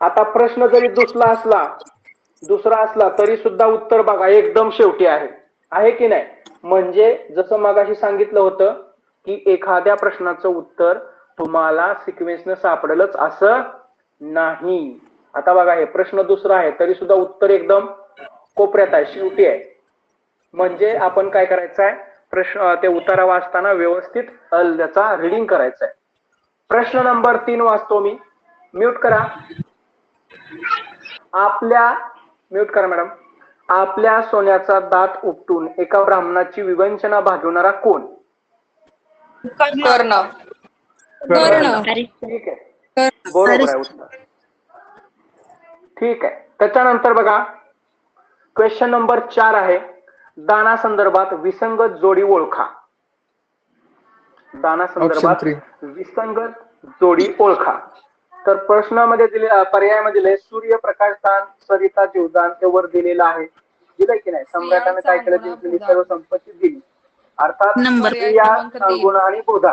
[SPEAKER 1] आता प्रश्न जरी दुसरा असला तरी सुद्धा उत्तर बघा एकदम शेवटी आहे की नाही? म्हणजे जसं मगाशी सांगितलं होतं की एखाद्या प्रश्नाचं उत्तर तुम्हाला सिक्वेन्सनं सापडेलच असं नाही. आता बघा हे प्रश्न दुसरा आहे तरी सुद्धा उत्तर एकदम कोपऱ्यात आहे, शेवटी आहे. म्हणजे आपण काय करायचं आहे, प्रश्न ते उतारा वाचताना व्यवस्थित त्याचा रिडिंग करायचा आहे. प्रश्न नंबर 3 वाचतो मी. म्यूट करा मॅडम. आपल्या सोन्याचा दात उपटून एका ब्राह्मणाची विवंचना भागवणारा कोण?
[SPEAKER 3] कर्ण.
[SPEAKER 1] ठीक आहे, बरोबर आहे उत्तर. ठीक आहे. त्याच्यानंतर बघा क्वेश्चन नंबर 4 आहे, दाना संदर्भात विसंगत जोडी ओळखा. दाना संदर्भात विसंगत जोडी ओळखा. तर प्रश्नामध्ये दिले, पर्यायामध्ये दिले सूर्यप्रकाशदान, सरिता जीवदान, ते वर दिलेलं आहे. दिलंय की नाही? सम्राटाने काय केलं? जिंकलेली सर्व संपत्ती दिली. अर्थात स्त्रिया, सांगुण आणि बुधा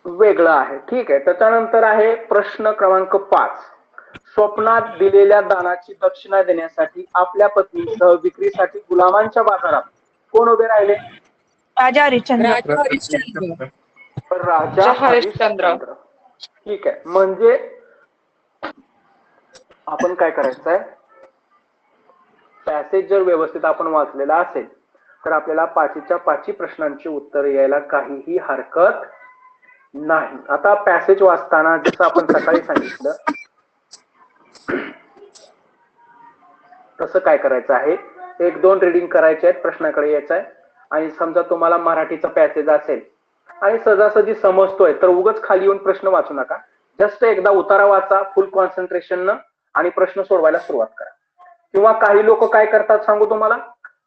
[SPEAKER 1] वेगळं आहे. ठीक आहे. त्याच्यानंतर आहे प्रश्न क्रमांक 5, स्वप्नात दिलेल्या दानाची दक्षिणा देण्यासाठी आपल्या पत्नीसह विक्रीसाठी गुलामांच्या बाजारात कोण उभे राहिले?
[SPEAKER 2] राजा हरिश्चंद्र.
[SPEAKER 1] राजा हरिश्चंद्र. ठीक आहे. म्हणजे आपण काय करायचं आहे, पॅसेज जर व्यवस्थित आपण वाचलेला असेल तर आपल्याला 5च्या 5 प्रश्नांची उत्तर यायला काहीही हरकत नाही. आता पॅसेज वाचताना जसं आपण सकाळी सांगितलं तसं काय करायचं आहे, 1-2 रीडिंग करायचे आहेत, प्रश्नाकडे यायचं आहे. आणि समजा तुम्हाला मराठीचा पॅसेज असेल आणि सहजासहजी समजतोय तर उगाच खाली येऊन प्रश्न वाचू नका. जस्ट एकदा उतारा वाचा फुल कॉन्सन्ट्रेशननं आणि प्रश्न सोडवायला सुरुवात करा. किंवा काही लोक काय करतात सांगू तुम्हाला,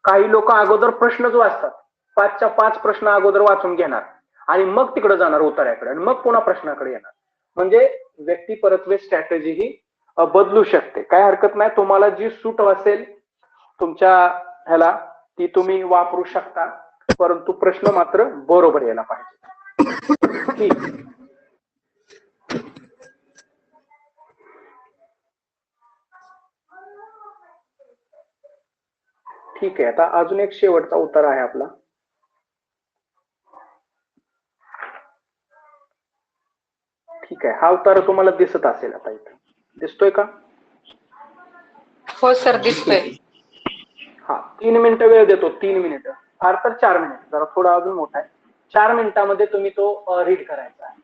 [SPEAKER 1] काही लोक अगोदर प्रश्नच वाचतात, 5च्या 5 प्रश्न अगोदर वाचून घेणार आणि मग तिकडे जाणार उतार्याकडे आणि मग पुन्हा प्रश्नाकडे येणार. म्हणजे व्यक्ती परत्वे स्ट्रॅटेजी ही बदलू शकते. काय हरकत नाही, तुम्हाला जी सूट असेल तुमच्या ह्याला ती तुम्ही वापरू शकता, परंतु प्रश्न मात्र बरोबर यायला पाहिजे. ठीक. ठीक आहे. आता अजून एक शेवटचा उतारा आहे आपला. ठीक आहे. हा उतारा तुम्हाला दिसत असेल, आता इथे दिसतोय का?
[SPEAKER 3] हो सर, दिसतोय.
[SPEAKER 1] हा 3 मिनिटं वेळ देतो. 3 मिनिटं, फार तर 4 मिनिट, जरा थोडा अजून मोठा आहे. 4 मिनिटांमध्ये तुम्ही तो रीड करायचा आहे.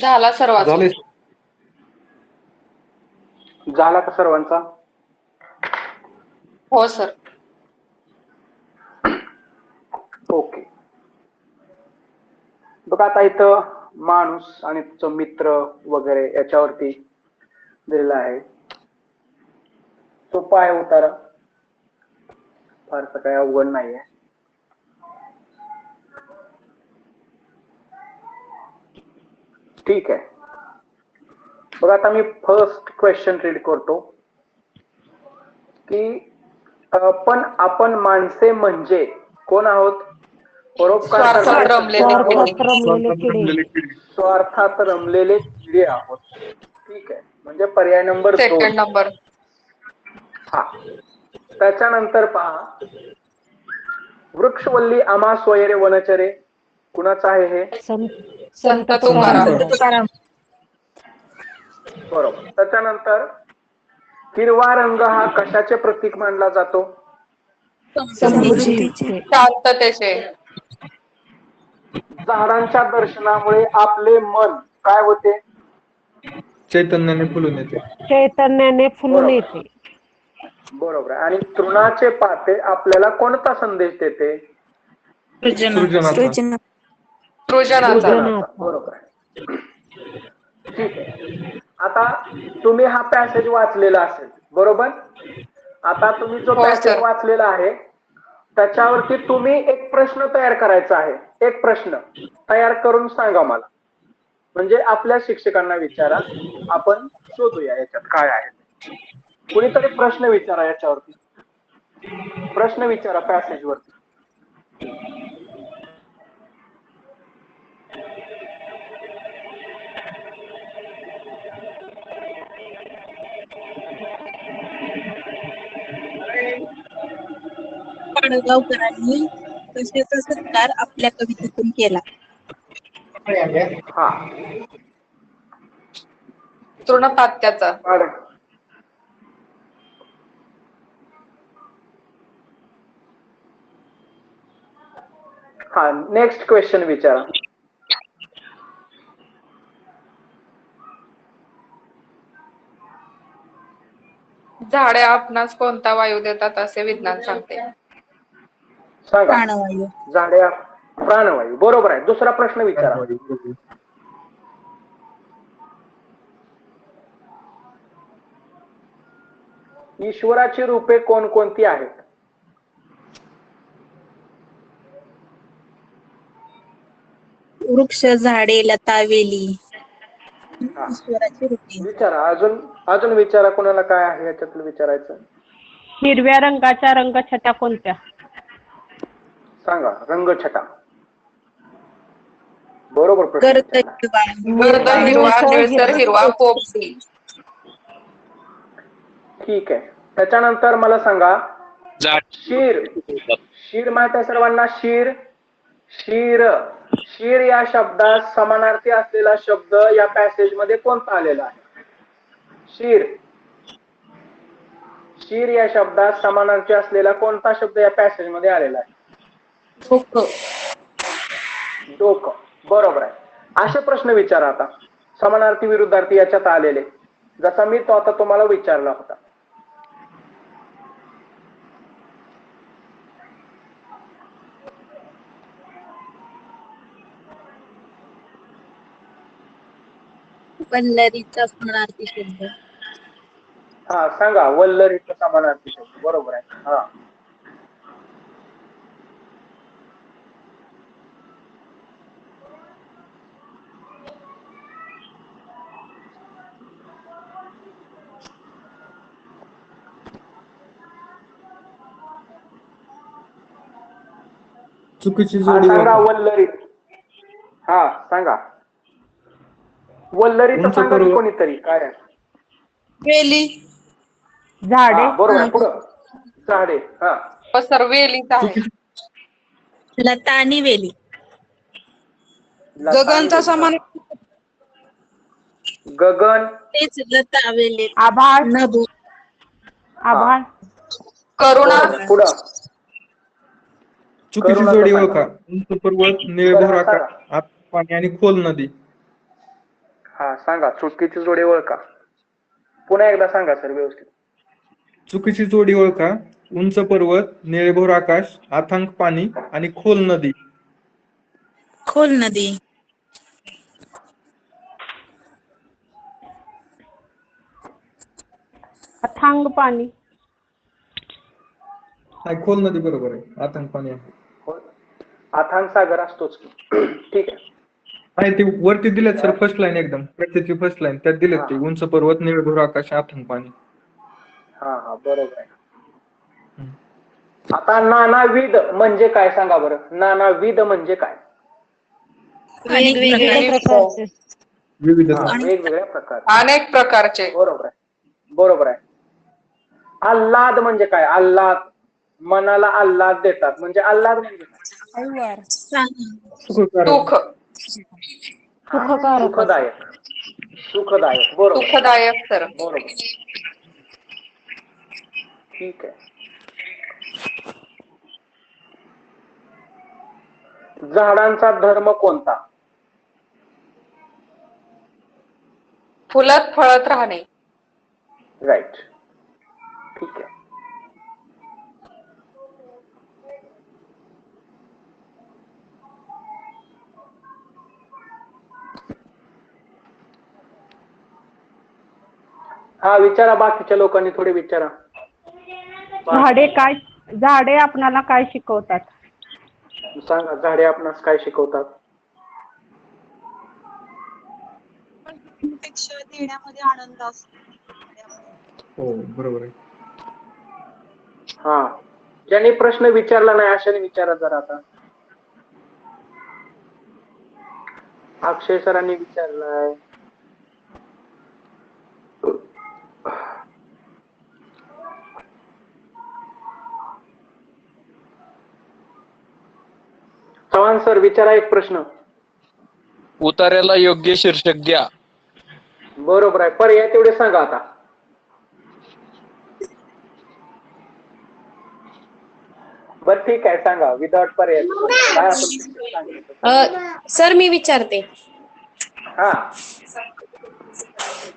[SPEAKER 3] झाला सर्वांचा.
[SPEAKER 7] झाले
[SPEAKER 1] झाला का सर्वांचा?
[SPEAKER 3] हो सर.
[SPEAKER 1] ओके. बघा आता इथं माणूस आणि तुमचं मित्र वगैरे याच्यावरती दिलेला आहे. सोपा आहे उतारा, फारसं काही अवघड नाहीये. ठीक आहे. बघा आता मी फर्स्ट क्वेश्चन रीड करतो की पण आपण माणसे म्हणजे कोण आहोत? परोपकार
[SPEAKER 3] स्वार्थात
[SPEAKER 1] करणारे
[SPEAKER 3] रमलेले
[SPEAKER 4] स्वार्थात
[SPEAKER 3] किडे.
[SPEAKER 4] रमलेले किडे.
[SPEAKER 1] स्वार्थात रमलेले किडे आहोत. ठीक आहे, म्हणजे पर्याय नंबर 2.
[SPEAKER 3] Second number.
[SPEAKER 1] हा. त्याच्यानंतर पहा, वृक्षवल्ली आम्हा स्वयरे वनचरे, कुणाचं आहे हे?
[SPEAKER 3] संत तुकाराम.
[SPEAKER 2] तुकाराम.
[SPEAKER 1] बरोबर. त्याच्यानंतर हिरवा रंग हा कशाचे प्रतीक मानला जातो?
[SPEAKER 2] समृद्धीचे.
[SPEAKER 3] शांततेचे.
[SPEAKER 1] झाडांच्या दर्शनामुळे आपले मन काय होते?
[SPEAKER 7] चैतन्याने फुलून येते.
[SPEAKER 4] चैतन्याने फुलून
[SPEAKER 1] बरोबर.
[SPEAKER 4] येते.
[SPEAKER 1] बरोबर आहे. आणि तृणाचे पाते आपल्याला कोणता संदेश देते?
[SPEAKER 7] सृजनाचा.
[SPEAKER 3] सृजनाचा.
[SPEAKER 1] बरोबर आहे. ठीक आहे. आता तुम्ही हा पॅसेज वाचलेला असेल, बरोबर? आता तुम्ही जो
[SPEAKER 3] हो,
[SPEAKER 1] पॅसेज
[SPEAKER 3] सर.
[SPEAKER 1] वाचलेला आहे त्याच्यावरती तुम्ही एक प्रश्न तयार करायचा आहे. एक प्रश्न तयार करून सांगा मला, म्हणजे आपल्या शिक्षकांना विचारा, आपण शोधूया याच्यात काय आहे. कुणीतरी प्रश्न विचारा, याच्यावरती प्रश्न विचारा पॅसेज वरती.
[SPEAKER 5] पाडगावकरांनी कशाचा सत्कार आपल्या कवितेतून केला?
[SPEAKER 1] हा.
[SPEAKER 3] तृणपात्याचा.
[SPEAKER 1] हा. नेक्स्ट क्वेश्चन विचारा.
[SPEAKER 3] झाडे आपणास कोणता वायू देतात असे विज्ञान सांगते?
[SPEAKER 1] सांगा.
[SPEAKER 5] प्राणवायू.
[SPEAKER 1] झाडे प्राणवायू. बरोबर आहे. दुसरा प्रश्न विचारा. ईश्वराची रूपे कोणकोणती आहेत?
[SPEAKER 5] वृक्ष, झाडे, लता, वेली.
[SPEAKER 1] हा.
[SPEAKER 5] ईश्वराची रूपे.
[SPEAKER 1] विचारा. अजून विचारा, कोणाला काय आहे याच्यातलं विचारायचं?
[SPEAKER 4] हिरव्या रंगाच्या रंगछटा कोणत्या?
[SPEAKER 1] सांगा. रंगछटा. बरोबर प्रश्न
[SPEAKER 5] गर्द
[SPEAKER 1] विचारला.
[SPEAKER 5] हिरवा.
[SPEAKER 3] गर्द हिरवा, निळसर हिरवा, पोपटी.
[SPEAKER 1] ठीक आहे. त्याच्यानंतर मला सांगा, शीर माहित आहे सर्वांना? शीर या शब्दात समानार्थी असलेला शब्द या पॅसेज मध्ये कोणता आलेला आहे? शीर या शब्दात समानार्थी असलेला कोणता शब्द या पॅसेज मध्ये आलेला आहे? डोकं. बरोबर आहे. असे प्रश्न विचारा आता, समानार्थी विरुद्धार्थी याच्यात आलेले, जसा मी तो आता तुम्हाला विचारला होता.
[SPEAKER 5] वल्लरीचा समानार्थी शब्द.
[SPEAKER 1] हा. सांगा. वल्लरीचा समानार्थी शब्द. बरोबर आहे. हा.
[SPEAKER 7] चुकीची
[SPEAKER 1] हा.
[SPEAKER 7] जोडी
[SPEAKER 1] सांगा.
[SPEAKER 7] वापर.
[SPEAKER 1] वल्लरी. हा. सांगा. वल्लरीचं
[SPEAKER 7] उंच
[SPEAKER 1] सांगा की
[SPEAKER 7] पर्वत.
[SPEAKER 1] कोणीतरी काय आहे?
[SPEAKER 5] वेली.
[SPEAKER 4] झाडे.
[SPEAKER 1] हा. बरोबर आहे. पुढं. झाडे. हा.
[SPEAKER 3] सर वेलीचा आहे.
[SPEAKER 5] लता आणि वेली.
[SPEAKER 3] गगनचा समान.
[SPEAKER 1] गगन.
[SPEAKER 5] तेच लता, वेली.
[SPEAKER 2] आभाळ.
[SPEAKER 5] नभ.
[SPEAKER 2] आभाळ.
[SPEAKER 3] करुणा.
[SPEAKER 1] पुढं.
[SPEAKER 7] चुकीची
[SPEAKER 1] करुणाचं
[SPEAKER 7] जोडी
[SPEAKER 1] सांगा.
[SPEAKER 7] ओळखा. उंच पर्वत, निळे
[SPEAKER 1] करुणा
[SPEAKER 7] भोर आकाश,
[SPEAKER 1] सांगा.
[SPEAKER 7] आत पाणी आणि खोल नदी.
[SPEAKER 1] हा सांगा, चुकीची जोडी ओळखा. पुन्हा एकदा सांगा सर व्यवस्थित.
[SPEAKER 7] चुकीची जोडी ओळखा. उंच पर्वत, निळेभोर आकाश, अथांग पाणी आणि खोल नदी.
[SPEAKER 5] खोल नदी.
[SPEAKER 2] अथांग पाणी.
[SPEAKER 7] नाही, खोल नदी बरोबर आहे. अथांग पाणी आहे.
[SPEAKER 1] अथांग सागर असतोच की. ठीक आहे.
[SPEAKER 7] नाही, ते वरती दिलेत सर फर्स्ट लाईन एकदम. प्रत्येकची फर्स्ट लाईन त्यात दिलेत ते. उंच पर्वत, निळेभोर आकाश, अथांग पाणी.
[SPEAKER 1] हा बरोबर आहे. आता नानाविध म्हणजे काय सांगा बरं. नानाविध म्हणजे काय?
[SPEAKER 5] वेगवेगळे
[SPEAKER 4] विविध प्रकारचे.
[SPEAKER 7] विविधता.
[SPEAKER 1] वेगवेगळ्या प्रकार.
[SPEAKER 3] अनेक प्रकारचे.
[SPEAKER 1] बरोबर आहे. बरोबर आहे. आल्हाद म्हणजे काय? आल्हाद, मनाला आल्हाद देतात म्हणजे आल्हाद म्हणजे काय?
[SPEAKER 3] सुख.
[SPEAKER 4] सुखकारक.
[SPEAKER 1] सुखदायक. सुखदायक. बरोबर.
[SPEAKER 3] सुखदायक सर.
[SPEAKER 1] बरोबर. ठीक आहे. झाडांचा धर्म कोणता?
[SPEAKER 3] फुलत फळत राहणे.
[SPEAKER 1] राईट. ठीक आहे. हा विचारा, बाकीच्या लोकांनी थोडे विचारा.
[SPEAKER 2] झाडे आपणाला काय शिकवतात?
[SPEAKER 1] सांगा, झाडे आपणास काय शिकवतात?
[SPEAKER 5] पेक्षा देण्यामध्ये आनंद असतो.
[SPEAKER 7] हो बरोबर आहे.
[SPEAKER 1] हा, ज्यांनी प्रश्न विचारला नाही अशाने विचारा जरा. आता अक्षय सरांनी विचारलाय. चव्हाण सर विचारा एक प्रश्न.
[SPEAKER 8] उतार्याला योग्य शीर्षक द्या.
[SPEAKER 1] बरोबर आहे. पर्याय तेवढे सांगा आता. बर ठीक आहे, सांगा. विदाउट पर्याय काय असेल?
[SPEAKER 9] सर मी विचारते.
[SPEAKER 1] हा,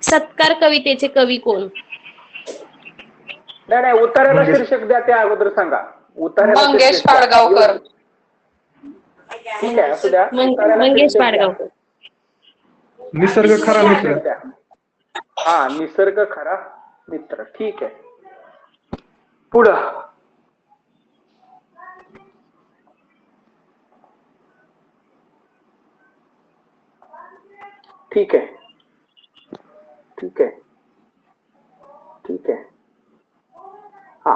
[SPEAKER 9] सत्कार कवितेचे कवी कोण?
[SPEAKER 1] नाही उतार्याला शीर्षक द्या, त्या अगोदर सांगा. उतार्याला
[SPEAKER 3] मंगेश
[SPEAKER 1] शीर्षक द्या.
[SPEAKER 3] पाडगावकर.
[SPEAKER 1] ठीक आहे, असू द्या. उतार्याला
[SPEAKER 9] मंगेश
[SPEAKER 1] शीर्षक द्या.
[SPEAKER 9] पाडगावकर.
[SPEAKER 7] निसर्ग खरा मित्र.
[SPEAKER 1] द्या. हा, निसर्ग खरा मित्र. ठीक आहे. पुढं. ठीक आहे. ठीक आहे. ठीक आहे. हा,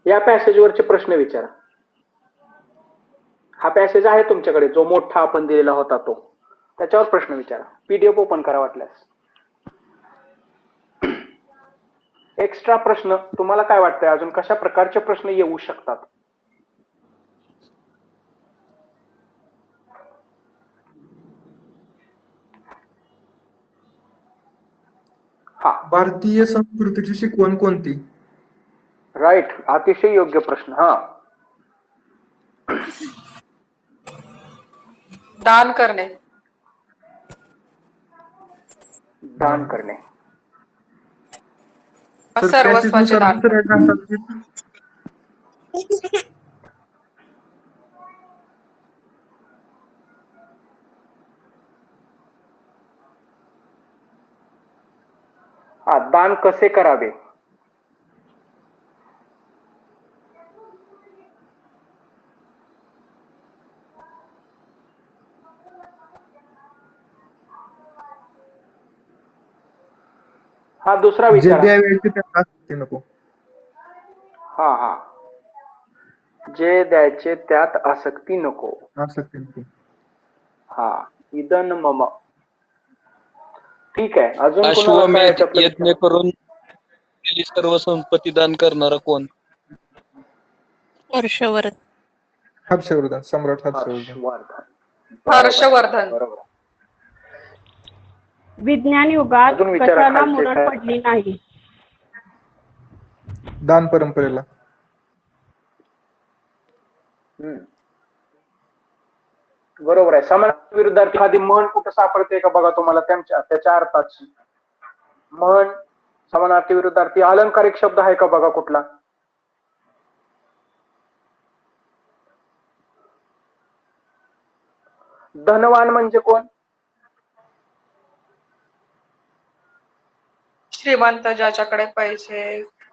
[SPEAKER 1] या पॅसेजवरचे प्रश्न विचारा. हा पॅसेज आहे तुमच्याकडे, जो मोठा आपण दिलेला होता तो. त्याच्यावर प्रश्न विचारा. पीडीएफ ओपन करा वाटल्यास. एक्स्ट्रा प्रश्न तुम्हाला काय वाटतंय, अजून कशा प्रकारचे प्रश्न येऊ शकतात? हा,
[SPEAKER 7] भारतीय संस्कृतीची शिकवण कोणती?
[SPEAKER 1] राईट. अतिशय योग्य प्रश्न. हा,
[SPEAKER 3] दान करणे.
[SPEAKER 1] दान करणे.
[SPEAKER 3] सर्वस्वाचे दान.
[SPEAKER 1] हा, दान कसे करावे? हा, दुसरा
[SPEAKER 7] जे
[SPEAKER 1] विचार.
[SPEAKER 7] द्यावे ते नको.
[SPEAKER 1] हा, जे द्यायचे त्यात आसक्ती नको.
[SPEAKER 7] आसक्ती नको.
[SPEAKER 1] हा, इदन मम. ठीक आहे. अजून
[SPEAKER 8] अश्वमेध
[SPEAKER 1] कोणाला
[SPEAKER 8] यज्ञ करून सर्व संपत्ती दान करणारा कोण?
[SPEAKER 5] हर्षवर्धन.
[SPEAKER 7] हर्षवर्धन. सम्राट हर्षवर्धन.
[SPEAKER 3] हर्षवर्धन.
[SPEAKER 1] बरोबर.
[SPEAKER 2] विज्ञान युगात
[SPEAKER 1] अजून विचारा
[SPEAKER 2] कशाला
[SPEAKER 1] खालचे
[SPEAKER 2] मुरड
[SPEAKER 1] काय?
[SPEAKER 2] पडली नाही?
[SPEAKER 7] दान परंपरेला.
[SPEAKER 1] बरोबर आहे. समानार्थी विरुद्धार्थी एखादी म्हण कुठं सापडते का बघा तुम्हाला त्याच्या अर्थाची. म्हण समानार्थी विरुद्धार्थी. अलंकारिक शब्द आहे का बघा कुठला. धनवान म्हणजे कोण.
[SPEAKER 3] श्रीमंत ज्याच्याकडे पैसे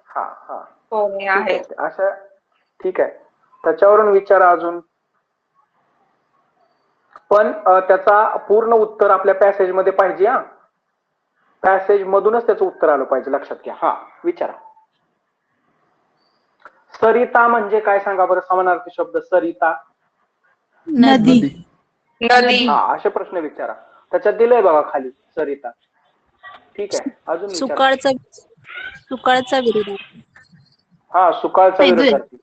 [SPEAKER 1] हा हा
[SPEAKER 3] सोने आहेत.
[SPEAKER 1] अशा ठीक आहे. त्याच्यावरून विचारा अजून. पण त्याचा पूर्ण उत्तर आपल्या पॅसेज मध्ये पाहिजे. हा पॅसेज मधूनच त्याचं उत्तर आलं पाहिजे. लक्षात घ्या. हा विचारा. सरिता म्हणजे काय सांगा बरं. समानार्थी शब्द सरिता.
[SPEAKER 5] नदी.
[SPEAKER 3] नदी.
[SPEAKER 1] हा असे प्रश्न विचारा. त्याच्यात दिलंय बघा खाली सरिता. ठीक आहे. अजून विचारा.
[SPEAKER 5] सुकाळचा विरोध.
[SPEAKER 1] हा सुकाळचा विरोधार्थी.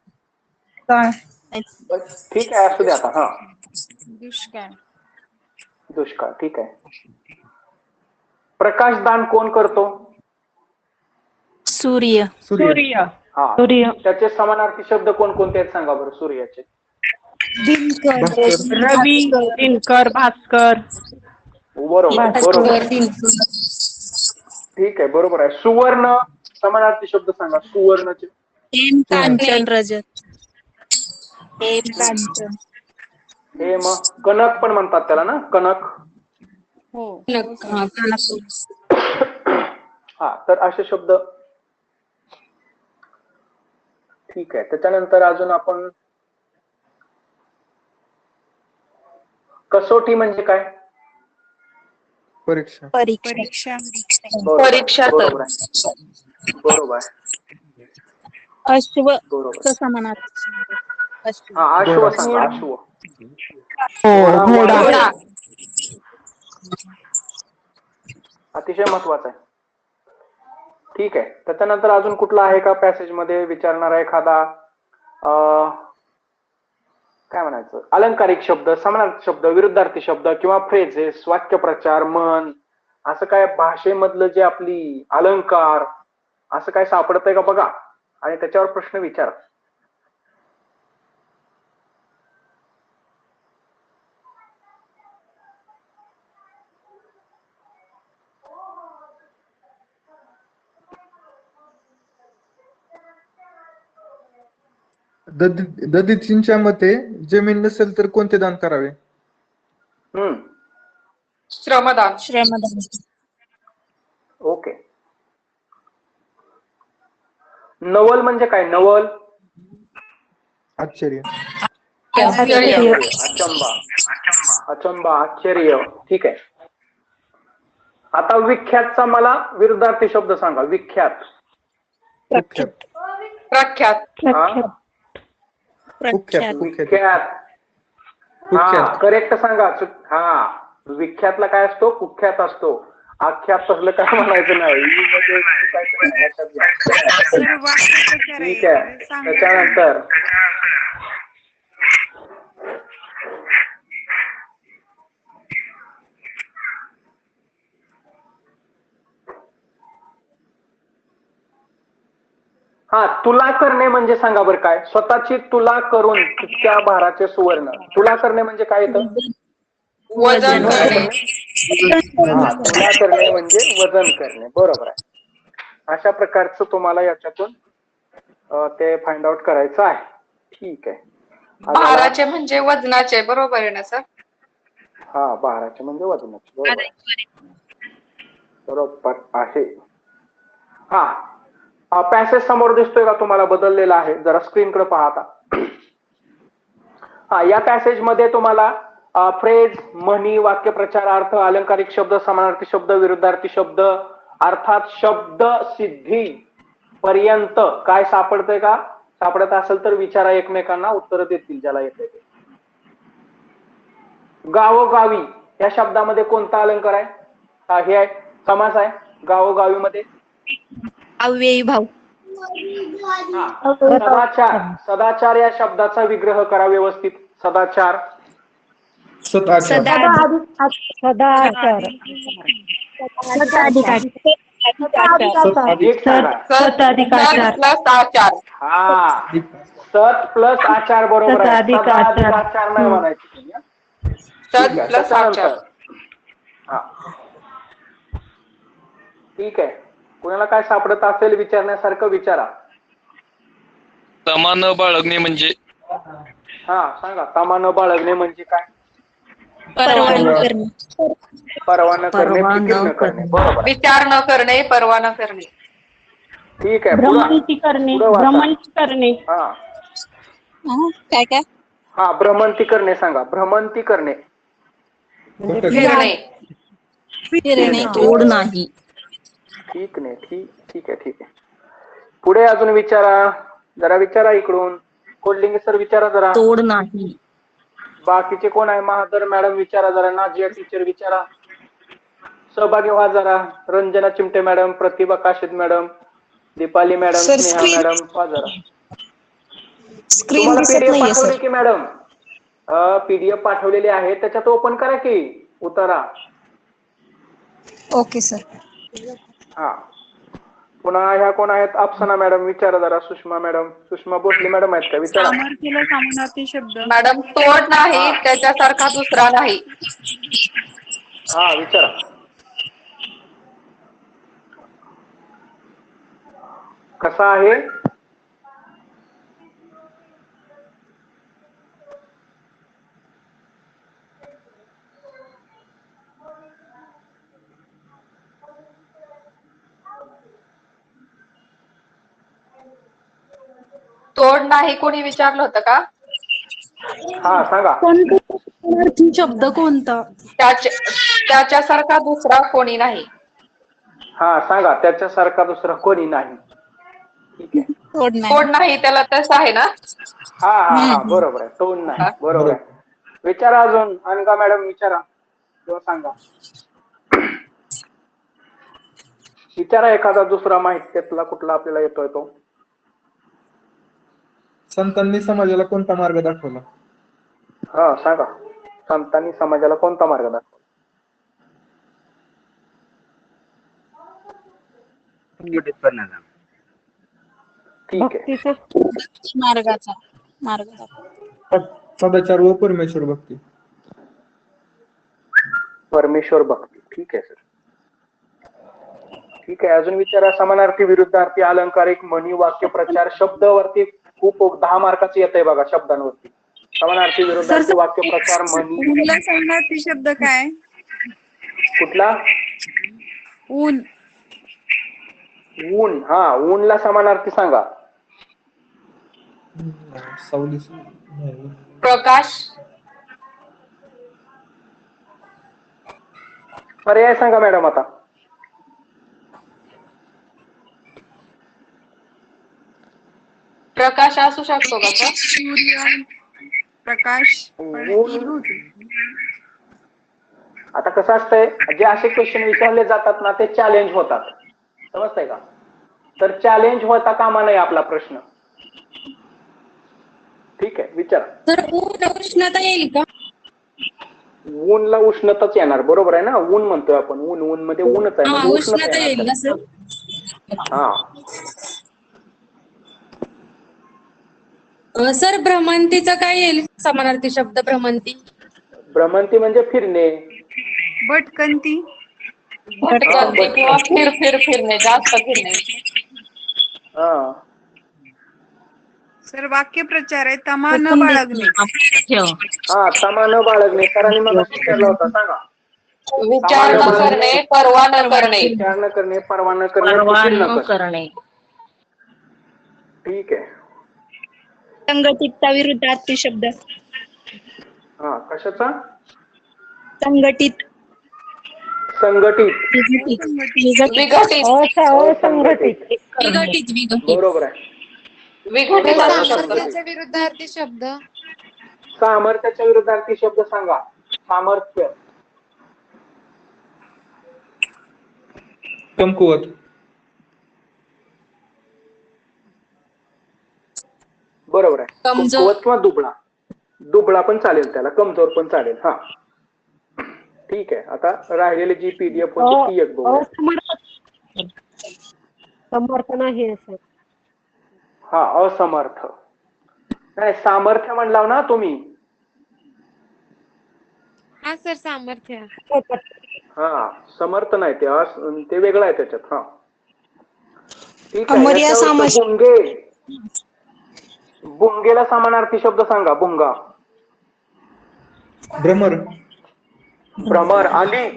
[SPEAKER 5] काळ.
[SPEAKER 1] ठीक आहे असू द्या आता. हा
[SPEAKER 3] दुष्काळ.
[SPEAKER 1] दुष्काळ. ठीक आहे. प्रकाशदान कोण करतो.
[SPEAKER 5] सूर्य.
[SPEAKER 2] सूर्य.
[SPEAKER 1] हा
[SPEAKER 2] सूर्य.
[SPEAKER 1] त्याचे समानार्थी शब्द कोणकोणते आहेत सांगा बरं सूर्याचे.
[SPEAKER 2] रवी, दिनकर, भास्कर.
[SPEAKER 1] बरोबर बरोबर. ठीक आहे बरोबर आहे. सुवर्ण समानार्थी शब्द सांगा सुवर्णचे.
[SPEAKER 5] हेम कांचन रजत. हेम कांचन.
[SPEAKER 1] हे मग कनक पण म्हणतात त्याला ना. कनक. हा तर असे शब्द. ठीक आहे. त्याच्यानंतर अजून आपण कसोटी म्हणजे काय.
[SPEAKER 7] परीक्षा.
[SPEAKER 5] परीक्षा.
[SPEAKER 3] परीक्षा.
[SPEAKER 1] बरोबर आहे. बरोबर आहे.
[SPEAKER 5] अश्व.
[SPEAKER 1] बरोबर.
[SPEAKER 5] समानार्थी. अश्व.
[SPEAKER 1] हा अश्व सांगा. अश्व.
[SPEAKER 3] घोडा.
[SPEAKER 1] अतिशय महत्वाचं आहे. ठीक आहे. त्याच्यानंतर अजून कुठला आहे का पॅसेज मध्ये विचारणारा एखादा काय म्हणायचं अलंकारिक शब्द, समानार्थी शब्द, विरुद्धार्थी शब्द किंवा फ्रेजेस, वाक्यप्रचार, म्हण असं काय भाषेमधलं जे आपली अलंकार असं काय सापडतंय का बघा आणि त्याच्यावर प्रश्न विचारा.
[SPEAKER 7] ददीचींच्या मते जमीन नसेल तर कोणते दान करावे.
[SPEAKER 3] श्रमदान.
[SPEAKER 5] श्रमदान.
[SPEAKER 1] ओके. नवल म्हणजे काय. नवल
[SPEAKER 7] आश्चर्य.
[SPEAKER 1] अचंबा. अचंबा आश्चर्य. ठीक आहे. आता विख्यातचा मला विरुद्धार्थी शब्द सांगा. विख्यात.
[SPEAKER 3] प्रख्यात.
[SPEAKER 1] विख्यात. हा करेक्ट सांगा. हा विख्यातला काय असतो. कुख्यात असतो. आख्यात तसलं काय म्हणायचं नाही. ठीक आहे. त्याच्यानंतर हा तुला करणे म्हणजे सांगा बरं काय. स्वतःची तुला करून तितक्या भाराचे सुवर्ण. तुला करणे म्हणजे काय येतं.
[SPEAKER 3] वजन करणे.
[SPEAKER 1] तुला करणे म्हणजे वजन करणे. बरोबर आहे. अशा प्रकारचं तुम्हाला याच्यातून ते फाइंड आउट करायचं आहे. ठीक आहे.
[SPEAKER 3] भाराचे म्हणजे वजनाचे. बरोबर आहे ना सर.
[SPEAKER 1] हा भाराचे म्हणजे वजनाचे. बरोबर आहे. हा पॅसेज समोर दिसतोय का तुम्हाला. बदललेला आहे. जरा स्क्रीनकडे पाहता. हा या पॅसेज मध्ये तुम्हाला फ्रेज, म्हणी, वाक्यप्रचार, अर्थ, अलंकारिक शब्द, समानार्थी शब्द, विरुद्धार्थी शब्द अर्थात शब्द सिद्धी पर्यंत काय सापडतंय का. सापडत असेल तर विचारा एकमेकांना. उत्तर देतील ज्याला येते. गावोगावी या शब्दामध्ये कोणता अलंकार आहे. हे आहे समास आहे. गावोगावी मध्ये
[SPEAKER 5] अव्ययी भाव.
[SPEAKER 1] सदाचार. सदाचार या शब्दाचा विग्रह करा व्यवस्थित. सदाचार.
[SPEAKER 4] सदाचार.
[SPEAKER 1] हा सत प्लस आचार बरोबर आहे. सदाधिकाचार नाही म्हणायचं.
[SPEAKER 3] सद
[SPEAKER 1] ठीक आहे,
[SPEAKER 3] प्लस
[SPEAKER 1] त्याच्यानंतर
[SPEAKER 3] आचार.
[SPEAKER 1] हा ठीक आहे. कुणाला काय सापडत असेल विचारण्यासारखं विचारा.
[SPEAKER 8] तमा न बाळगणे म्हणजे
[SPEAKER 1] हा सांगा, तमा न बाळगणे म्हणजे काय?
[SPEAKER 5] परवा न करणे.
[SPEAKER 1] परवा न करणे,
[SPEAKER 6] परवा
[SPEAKER 1] फिकीर
[SPEAKER 6] न
[SPEAKER 1] न करणे.
[SPEAKER 6] करणे.
[SPEAKER 1] बरोबर आहे.
[SPEAKER 3] विचार न करणे, परवा न करणे.
[SPEAKER 1] ठीक आहे,
[SPEAKER 2] भ्रमंती करणे,
[SPEAKER 1] पुढं वाचा.
[SPEAKER 2] भ्रमंती करणे.
[SPEAKER 1] हा
[SPEAKER 5] काय काय?
[SPEAKER 1] हा भ्रमंती करणे सांगा. भ्रमंती करणे.
[SPEAKER 7] बरं.
[SPEAKER 3] फिरणे.
[SPEAKER 5] फिरणे.
[SPEAKER 6] तोड नाही.
[SPEAKER 1] ठीक नाही. ठीक आहे. पुढे अजून विचारा. जरा विचारा इकडून. कोल्डिंगे सर विचारा जरा.
[SPEAKER 6] तोड नाही.
[SPEAKER 1] बाकीचे कोण आहे? महादर मॅडम विचारा जरा. नाजिया टीचर विचारा. सहभागी व्हा जरा. Ranjana Chimte madam, Pratibha Kashid madam, Deepali madam,
[SPEAKER 5] sir,
[SPEAKER 1] Sneha
[SPEAKER 5] screen
[SPEAKER 1] madam, व्हा जरा.
[SPEAKER 5] स्क्रीन
[SPEAKER 1] तुम्हाला
[SPEAKER 5] दिसत
[SPEAKER 1] पीडीएफ
[SPEAKER 5] नाहीये
[SPEAKER 1] पाठवली
[SPEAKER 5] सर.
[SPEAKER 1] की मॅडम? पीडीएफ पाठवलेली आहे, त्याच्यात ओपन करा की. उतारा.
[SPEAKER 5] Okay sir.
[SPEAKER 1] हा पुन्हा ह्या कोण आहेत? अप्सना मॅडम विचारा जरा. सुषमा मॅडम, सुषमा भोसले मॅडम आहेत का? विचारा.
[SPEAKER 2] सामर्थ्याला समानार्थी शब्द.
[SPEAKER 3] मॅडम तोड नाही, त्याच्यासारखा दुसरा नाही.
[SPEAKER 1] हा विचारा. कसा आहे?
[SPEAKER 3] तोड नाही कोणी विचारलं होतं का?
[SPEAKER 1] हा सांगा.
[SPEAKER 2] समानार्थी शब्द कोणता?
[SPEAKER 3] त्याच्यासारखा दुसरा कोणी नाही.
[SPEAKER 1] हा सांगा. त्याच्यासारखा दुसरा कोणी नाही. ठीक आहे.
[SPEAKER 5] तोड नाही.
[SPEAKER 3] तोड नाही त्याला तसं आहे ना.
[SPEAKER 1] हा बरोबर आहे. टोन नाही. बरोबर आहे. विचारा अजून. अनगा मॅडम विचारा किंवा सांगा. विचारा एखादा दुसरा माहितीतला कुठला आपल्याला येतोय तो.
[SPEAKER 7] संतांनी समाजाला कोणता मार्ग दाखवला?
[SPEAKER 1] हा सांगा. संतांनी समाजाला कोणता मार्ग दाखवला? ठीक आहे.
[SPEAKER 4] भक्तीचा.
[SPEAKER 5] मार्गाचा मार्ग दाखव.
[SPEAKER 7] सदाचार व परमेश्वर भक्ती.
[SPEAKER 1] परमेश्वर भक्ती. ठीक आहे सर. ठीक आहे. अजून विचारा. समानार्थी, विरुद्धार्थी, अलंकारिक, म्हणी, वाक्य, प्रचार, शब्दावरती खूप 10 मार्काचे येत आहे बघा. शब्दांवरती समानार्थी, विरुद्धार्थी, वाक्य, प्रचार, म्हणी.
[SPEAKER 2] समानार्थी शब्द काय?
[SPEAKER 1] कुठला?
[SPEAKER 2] ऊन.
[SPEAKER 1] ऊन. हा ऊनला समानार्थी सांगा.
[SPEAKER 7] सावली.
[SPEAKER 3] प्रकाश.
[SPEAKER 1] पर्याय सांगा मॅडम आता.
[SPEAKER 3] प्रकाश असू शकतो का सर?
[SPEAKER 2] सूर्य. प्रकाश.
[SPEAKER 1] ऊन. आता कसं असतंय, जे असे क्वेश्चन विचारले जातात ना ते चॅलेंज होतात. समजतंय का? तर चॅलेंज होता कामा नये आपला प्रश्न. ठीक आहे. विचारा.
[SPEAKER 5] तर उष्णता येईल का?
[SPEAKER 1] ऊनला उष्णताच येणार. बरोबर आहे ना. ऊन म्हणतोय आपण. ऊन मध्ये ऊनच आहे म्हणजे उष्णता
[SPEAKER 5] येईल
[SPEAKER 1] येणार.
[SPEAKER 5] ना सर?
[SPEAKER 1] हा
[SPEAKER 9] सर भ्रमंतीचं काय येईल? समानार्थी शब्द भ्रमंती.
[SPEAKER 1] भ्रमंती म्हणजे फिरणे.
[SPEAKER 2] भटकंती.
[SPEAKER 3] भटकंती किंवा फिरणे, जास्त फिरणे.
[SPEAKER 1] हा
[SPEAKER 2] सर वाक्य प्रचार आहे. तमा न बाळगणे.
[SPEAKER 1] हा तमा न बाळगणे. सरांनी मग विचारला होता. सांगा.
[SPEAKER 3] विचार न करणे, परवा न करणे.
[SPEAKER 1] विचार न करणे, परवा न करणे,
[SPEAKER 6] परवा
[SPEAKER 1] फिकीर
[SPEAKER 6] न करणे.
[SPEAKER 1] ठीक आहे.
[SPEAKER 5] संघटितचा विरुद्धार्थी शब्द.
[SPEAKER 1] हा कशाचा?
[SPEAKER 5] संघटित.
[SPEAKER 1] संघटित.
[SPEAKER 3] विघटित.
[SPEAKER 4] असंघटित.
[SPEAKER 1] बरोबर आहे.
[SPEAKER 3] विघटित असू शकतो.
[SPEAKER 10] सामर्थ्याचा विरुद्धार्थी शब्द.
[SPEAKER 1] सामर्थ्याच्या विरुद्धार्थी शब्द सांगा. सामर्थ्य.
[SPEAKER 7] कमकुवत.
[SPEAKER 1] बरोबर आहे.
[SPEAKER 3] कमजोर.
[SPEAKER 1] कमकुवत किंवा दुबळा. दुबळा पण चालेल त्याला. कमजोर पण चालेल. हा ठीक आहे. आता राहिलेली जी पीडीएफ होती ती एक बघूया.
[SPEAKER 4] समर्थ नाही असं.
[SPEAKER 1] हा असमर्थ. नाही सामर्थ्य म्हणलाव ना तुम्ही.
[SPEAKER 9] हा सर सामर्थ्य.
[SPEAKER 1] हा समर्थ नाही ते वेगळं आहे त्याच्यात. हा ठीक आहे.
[SPEAKER 5] अमर्या
[SPEAKER 1] याच्यावर बुंगेला समानार्थी शब्द सांगा. बुंगा,
[SPEAKER 7] भ्रमर,
[SPEAKER 1] भ्रमर, आली.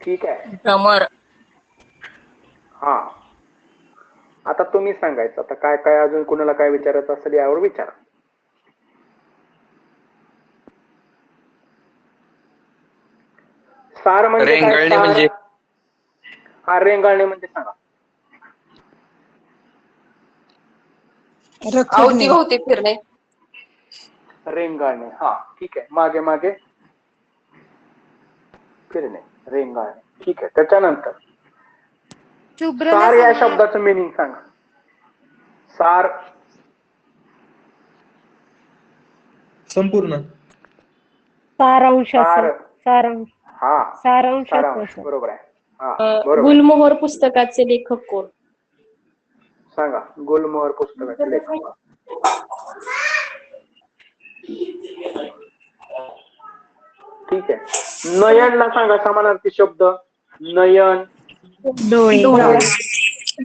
[SPEAKER 1] ठीक आहे.
[SPEAKER 6] भ्रमर,
[SPEAKER 1] हा आता तुम्ही सांगायचं. आता काय काय अजून कुणाला काय विचारायचं असेल यावर विचारा. सार म्हणजे काय?
[SPEAKER 8] रेंगाळणे
[SPEAKER 1] सार
[SPEAKER 8] म्हणजे?
[SPEAKER 1] हा रेंगाळणे म्हणजे सांगा.
[SPEAKER 3] अवतीभोवती फिरणे.
[SPEAKER 1] रेंगाळणे. हा ठीक आहे. मागे मागे फिरणे, रेंगाळणे. ठीक आहे. त्याच्यानंतर
[SPEAKER 9] शुभ्रला
[SPEAKER 1] सार या
[SPEAKER 9] समानार्थी.
[SPEAKER 1] शब्दाचं मिनिंग सांगा. सार
[SPEAKER 7] संपूर्ण,
[SPEAKER 4] सारांशाचं.
[SPEAKER 1] सार हा
[SPEAKER 4] सारांशाचं
[SPEAKER 1] सारांश.
[SPEAKER 4] सर.
[SPEAKER 1] बरोबर आहे. हा बरोबर.
[SPEAKER 9] गुलमोहर पुस्तकाचे लेखक कोण?
[SPEAKER 1] सांगा. गुलमोहर पुस्तकाचे लेखक. ठीक आहे. नयनला सांगा समानार्थी शब्द. नयन,
[SPEAKER 4] डोळे.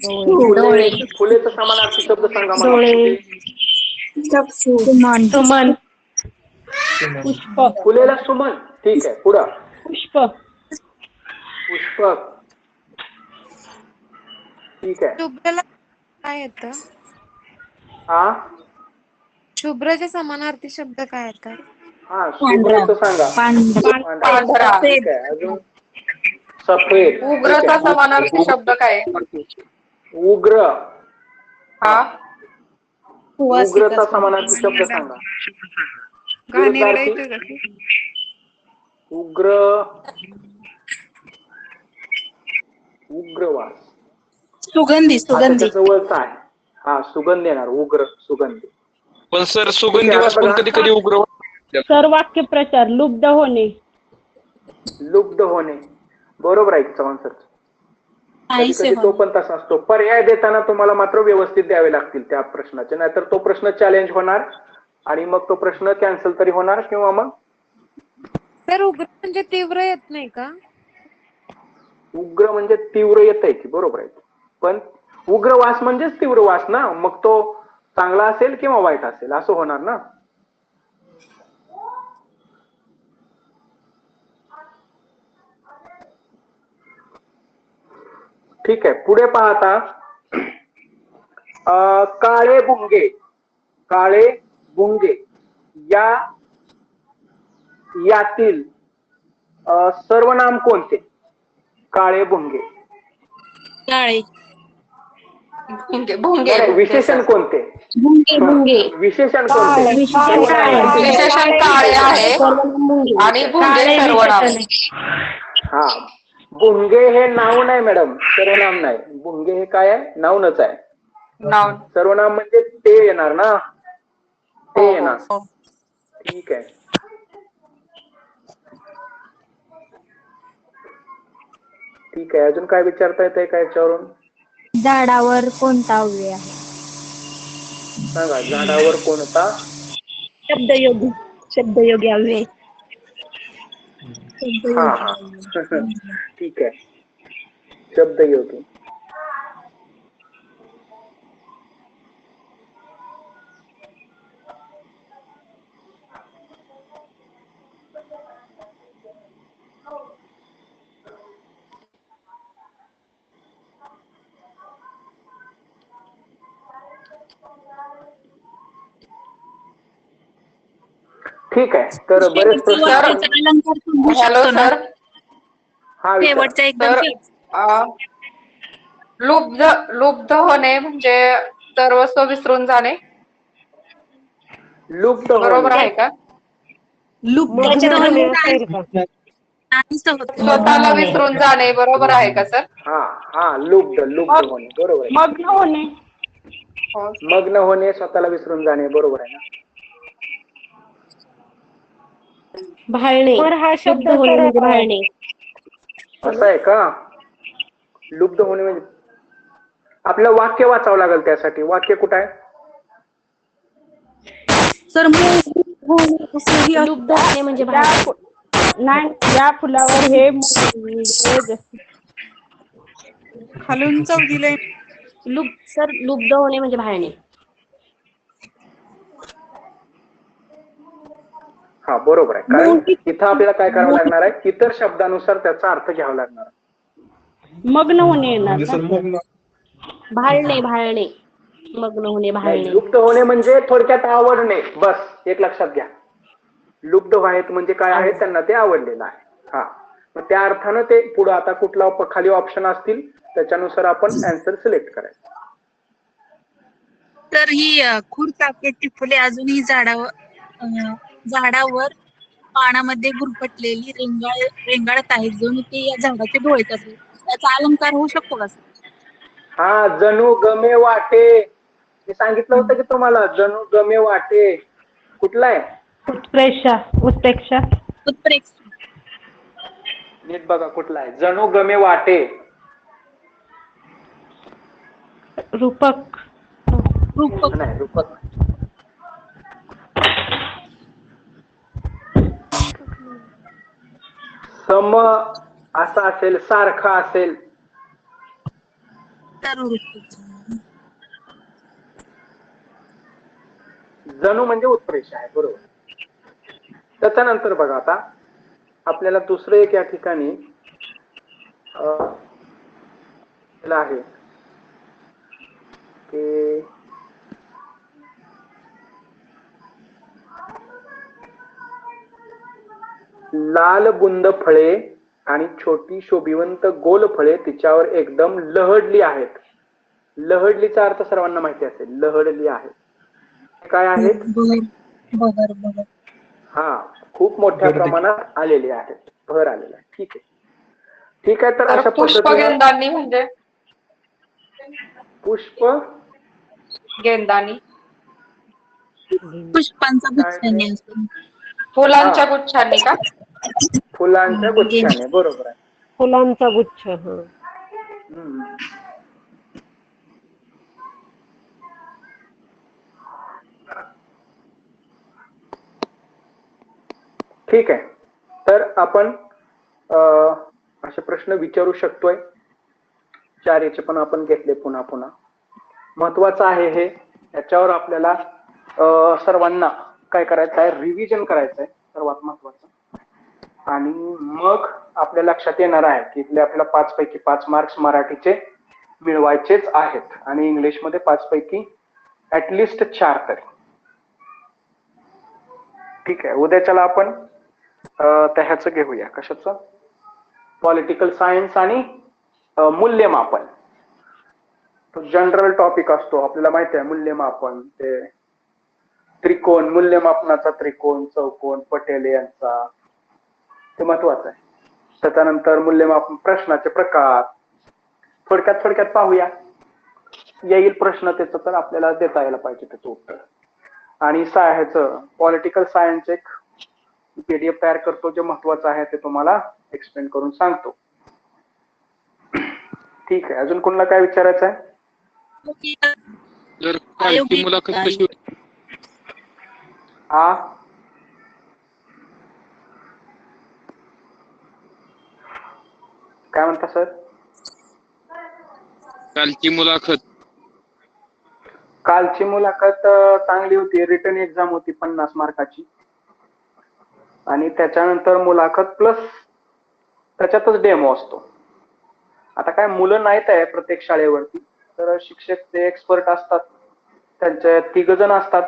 [SPEAKER 1] फुले. फुलेचा समानार्थी शब्द सांगा मला.
[SPEAKER 4] डोळे.
[SPEAKER 5] सुमन,
[SPEAKER 9] पुष्प.
[SPEAKER 1] फुलेला सुमन. ठीक आहे. पुढं
[SPEAKER 9] पुष्प.
[SPEAKER 1] पुष्पक. ठीक आहे.
[SPEAKER 2] शुभ्रला काय येतं?
[SPEAKER 1] हा
[SPEAKER 2] शुभ्रच्या समानार्थी शब्द काय येतात?
[SPEAKER 1] हा शुभ्रचं सांगा.
[SPEAKER 3] पांढरा.
[SPEAKER 1] ठीक आहे. अजून सफेद.
[SPEAKER 3] उग्रचा समानार्थी शब्द काय आहे?
[SPEAKER 1] उग्र.
[SPEAKER 3] हा
[SPEAKER 1] उग्रचा समानार्थी शब्द सांगा.
[SPEAKER 2] घाणेरडा येतोय का ते?
[SPEAKER 1] उग्र, उग्रवास.
[SPEAKER 5] सुगंधी,
[SPEAKER 1] आता
[SPEAKER 5] सुगंधी.
[SPEAKER 1] जवळचा आहे. हा सुगंध येणार. उग्र, सुगंधी.
[SPEAKER 8] पण सर सुगंधी वास पण कधी कधी उग्र वाटतो.
[SPEAKER 9] सर वाक्यप्रचार. लुब्ध होणे.
[SPEAKER 1] लुब्ध होणे. बरोबर आहे चव्हाण सर. कधी
[SPEAKER 5] नाही
[SPEAKER 1] कधी तो
[SPEAKER 5] सेवन.
[SPEAKER 1] पण तसा असतो. पर्याय देताना तुम्हाला मात्र व्यवस्थित द्यावे लागतील त्या प्रश्नाचे, नाहीतर तो प्रश्न चॅलेंज होणार आणि मग तो प्रश्न कॅन्सल तरी होणार किंवा मग.
[SPEAKER 2] सर उग्र म्हणजे तीव्र येत नाही का?
[SPEAKER 1] उग्र म्हणजे तीव्र येत आहे की, बरोबर आहे. पण उग्र वास म्हणजेच तीव्र वास ना. मग तो चांगला असेल किंवा वाईट असेल असं होणार ना. ठीक आहे. पुढे पाहता काळे बुंगे. काळे बुंगे यातील सर्वनाम कोणते? काळे बुंगे.
[SPEAKER 5] काळे.
[SPEAKER 3] भुंगे. भुंगे.
[SPEAKER 1] नाही, विशेषण कोणते?
[SPEAKER 5] भुंगे, भुंगे.
[SPEAKER 1] विशेषण कोणते?
[SPEAKER 3] विशेषण काळे आहे आणि भुंगे सर्वनाम.
[SPEAKER 1] हा भुंगे हे नाव नाही मॅडम, सर्वनाम नाही. भुंगे हे काय आहे? नाऊनच आहे.
[SPEAKER 3] नाव.
[SPEAKER 1] सर्वनाम म्हणजे ते येणार ना. ते येणार. ठीक आहे. ठीक आहे. अजून काय विचारता येतंय का याच्यावरून?
[SPEAKER 5] झाडावर कोणता अव्यय आहे?
[SPEAKER 1] सांगा. झाडावर कोणता?
[SPEAKER 5] शब्दयोगी. शब्दयोगी अव्यय.
[SPEAKER 1] हा हा ठीक आहे. शब्दयोगी. ठीक आहे. तर बरेच प्रश्न.
[SPEAKER 3] Hello sir.
[SPEAKER 1] हा विचारा.
[SPEAKER 5] शेवटचा एकदम
[SPEAKER 3] तर लुब्ध होणे म्हणजे सर्वस्व विसरून जाणे.
[SPEAKER 1] लुप्त
[SPEAKER 3] बरोबर आहे का?
[SPEAKER 4] मग्न होणे असेल का?
[SPEAKER 3] स्वतःला विसरून जाणे. बरोबर आहे का सर?
[SPEAKER 1] हा हा लुप्त होणे. बरोबर आहे.
[SPEAKER 9] मग्न होणे.
[SPEAKER 3] हो.
[SPEAKER 1] मग्न होणे, स्वतःला विसरून जाणे. बरोबर आहे ना.
[SPEAKER 9] भाळणे.
[SPEAKER 4] तर हा शब्द
[SPEAKER 9] शुद्ध होणे म्हणजे
[SPEAKER 4] तर
[SPEAKER 9] भाळणे.
[SPEAKER 1] असं आहे का? लुप्त होणे म्हणजे आपलं वाक्य वाचावं लागेल त्यासाठी. वाक्य कुठं आहे?
[SPEAKER 5] सर होणे असंही असतं.
[SPEAKER 10] लुप्त होणे म्हणजे
[SPEAKER 5] या नाही, या फुलावर हे खालून चौथीला
[SPEAKER 10] लुप्त होणे म्हणजे भाळणे.
[SPEAKER 1] हा बरोबर आहे, कारण
[SPEAKER 5] मोठी
[SPEAKER 1] इथं आपल्याला काय करावं लागणार आहे, इतर शब्दानुसार त्याचा अर्थ घ्यावा लागणार आहे.
[SPEAKER 5] मग्न होणे येणार
[SPEAKER 7] म्हणजे
[SPEAKER 5] का?
[SPEAKER 7] सर मग
[SPEAKER 10] भाळणे मग्न होणे,
[SPEAKER 1] नाही,
[SPEAKER 10] भाळणे.
[SPEAKER 1] लुप्त होणे म्हणजे थोडक्यात आवडणे, बस एक लक्षात घ्या. लुप्त व्हायत म्हणजे काय आहे, त्यांना ते आवडलेलं आहे. हा, मग त्या अर्थानं ते पुढे आता कुठला खाली ऑप्शन असतील त्याच्यानुसार आपण आन्सर सिलेक्ट करायचं.
[SPEAKER 5] तर ही खुरचाफ्याची फुले अजूनही झाडावर पानामध्ये गुरफटलेली रेंगाळत आहेत, जणू ते या झाडाचे डोळेच असेल. त्याचा अलंकार होऊ शकतो का?
[SPEAKER 1] हा, जणू गमे वाटे, मी सांगितलं होतं की तुम्हाला, जणू गमे वाटे कुठला आहे?
[SPEAKER 5] उत्प्रेक्षा.
[SPEAKER 1] नीट बघा कुठला आहे, जणू गमे वाटे.
[SPEAKER 5] रूपक.
[SPEAKER 1] नाही, रूपक. सम असा असेल, सारखा असेल. जणू म्हणजे उत्प्रेक्षा आहे, बरोबर. त्याच्यानंतर बघा आता आपल्याला दुसरं एक या ठिकाणी आहे की लाल बुंद फळे आणि छोटी शोभिवंत गोल फळे तिच्यावर एकदम लहडली आहेत. लहडलीचा अर्थ सर्वांना माहिती असेल, लहडली आहेत. काय आहेत?
[SPEAKER 5] बगर.
[SPEAKER 1] हा, खूप मोठ्या प्रमाणात आलेले आहेत, भर आलेला आहे. ठीक आहे, ठीक आहे. तर अशा
[SPEAKER 3] पुष्पगेंदानी म्हणजे
[SPEAKER 1] पुष्प
[SPEAKER 3] गेंदानी,
[SPEAKER 5] पुष्पांचा गुच्छाने असतो.
[SPEAKER 3] फुलांच्या गुच्छांनी का?
[SPEAKER 1] फुलांच्या गुच्छाने, बरोबर आहे.
[SPEAKER 4] फुलांचा गुच्छ.
[SPEAKER 1] ठीक आहे, तर आपण असे प्रश्न विचारू शकतोय. 4 याचे पण आपण घेतले पुन्हा. महत्वाचं आहे हे, याच्यावर आपल्याला सर्वांना काय करायचं आहे, रिव्हिजन करायचं आहे, सर्वात महत्वाचं. आणि मग आपल्या लक्षात येणार आहे की इथले आपल्याला 5 पैकी 5 मार्क्स मराठीचे मिळवायचेच आहेत आणि इंग्लिशमध्ये 5 पैकी ऍटलिस्ट 4 तरी. ठीक आहे, उद्याच्याला आपण त्या ह्याचं घेऊया, कशाचं, पॉलिटिकल सायन्स आणि मूल्यमापन. तो जनरल टॉपिक असतो, आपल्याला माहिती आहे. मूल्यमापन ते त्रिकोण, मूल्यमापनाचा त्रिकोण, चौकोन, पटेल यांचा, ते महत्वाचं आहे. त्याच्यानंतर मूल्यमापन प्रश्नाचे प्रकार थोडक्यात पाहूया. येईल प्रश्न त्याचं, तर आपल्याला देता यायला पाहिजे त्याचं उत्तर. आणि ह्याचं पॉलिटिकल सायन्स एक PDF तयार करतो, जे महत्वाचं आहे ते तुम्हाला एक्सप्लेन करून सांगतो. ठीक आहे, अजून कोणाला काय विचारायचं आहे?
[SPEAKER 8] जर कालची मुलाखत कशी होती?
[SPEAKER 1] काय म्हणता सर? कालची मुलाखत चांगली होती. रिटन एक्झाम होती 50 मार्काची आणि त्याच्यानंतर मुलाखत प्लस त्याच्यातच डेमो असतो. आता काय मुलं नाहीत आहे प्रत्येक शाळेवरती, तर शिक्षक ते एक्सपर्ट असतात, त्यांचे 3 जण असतात.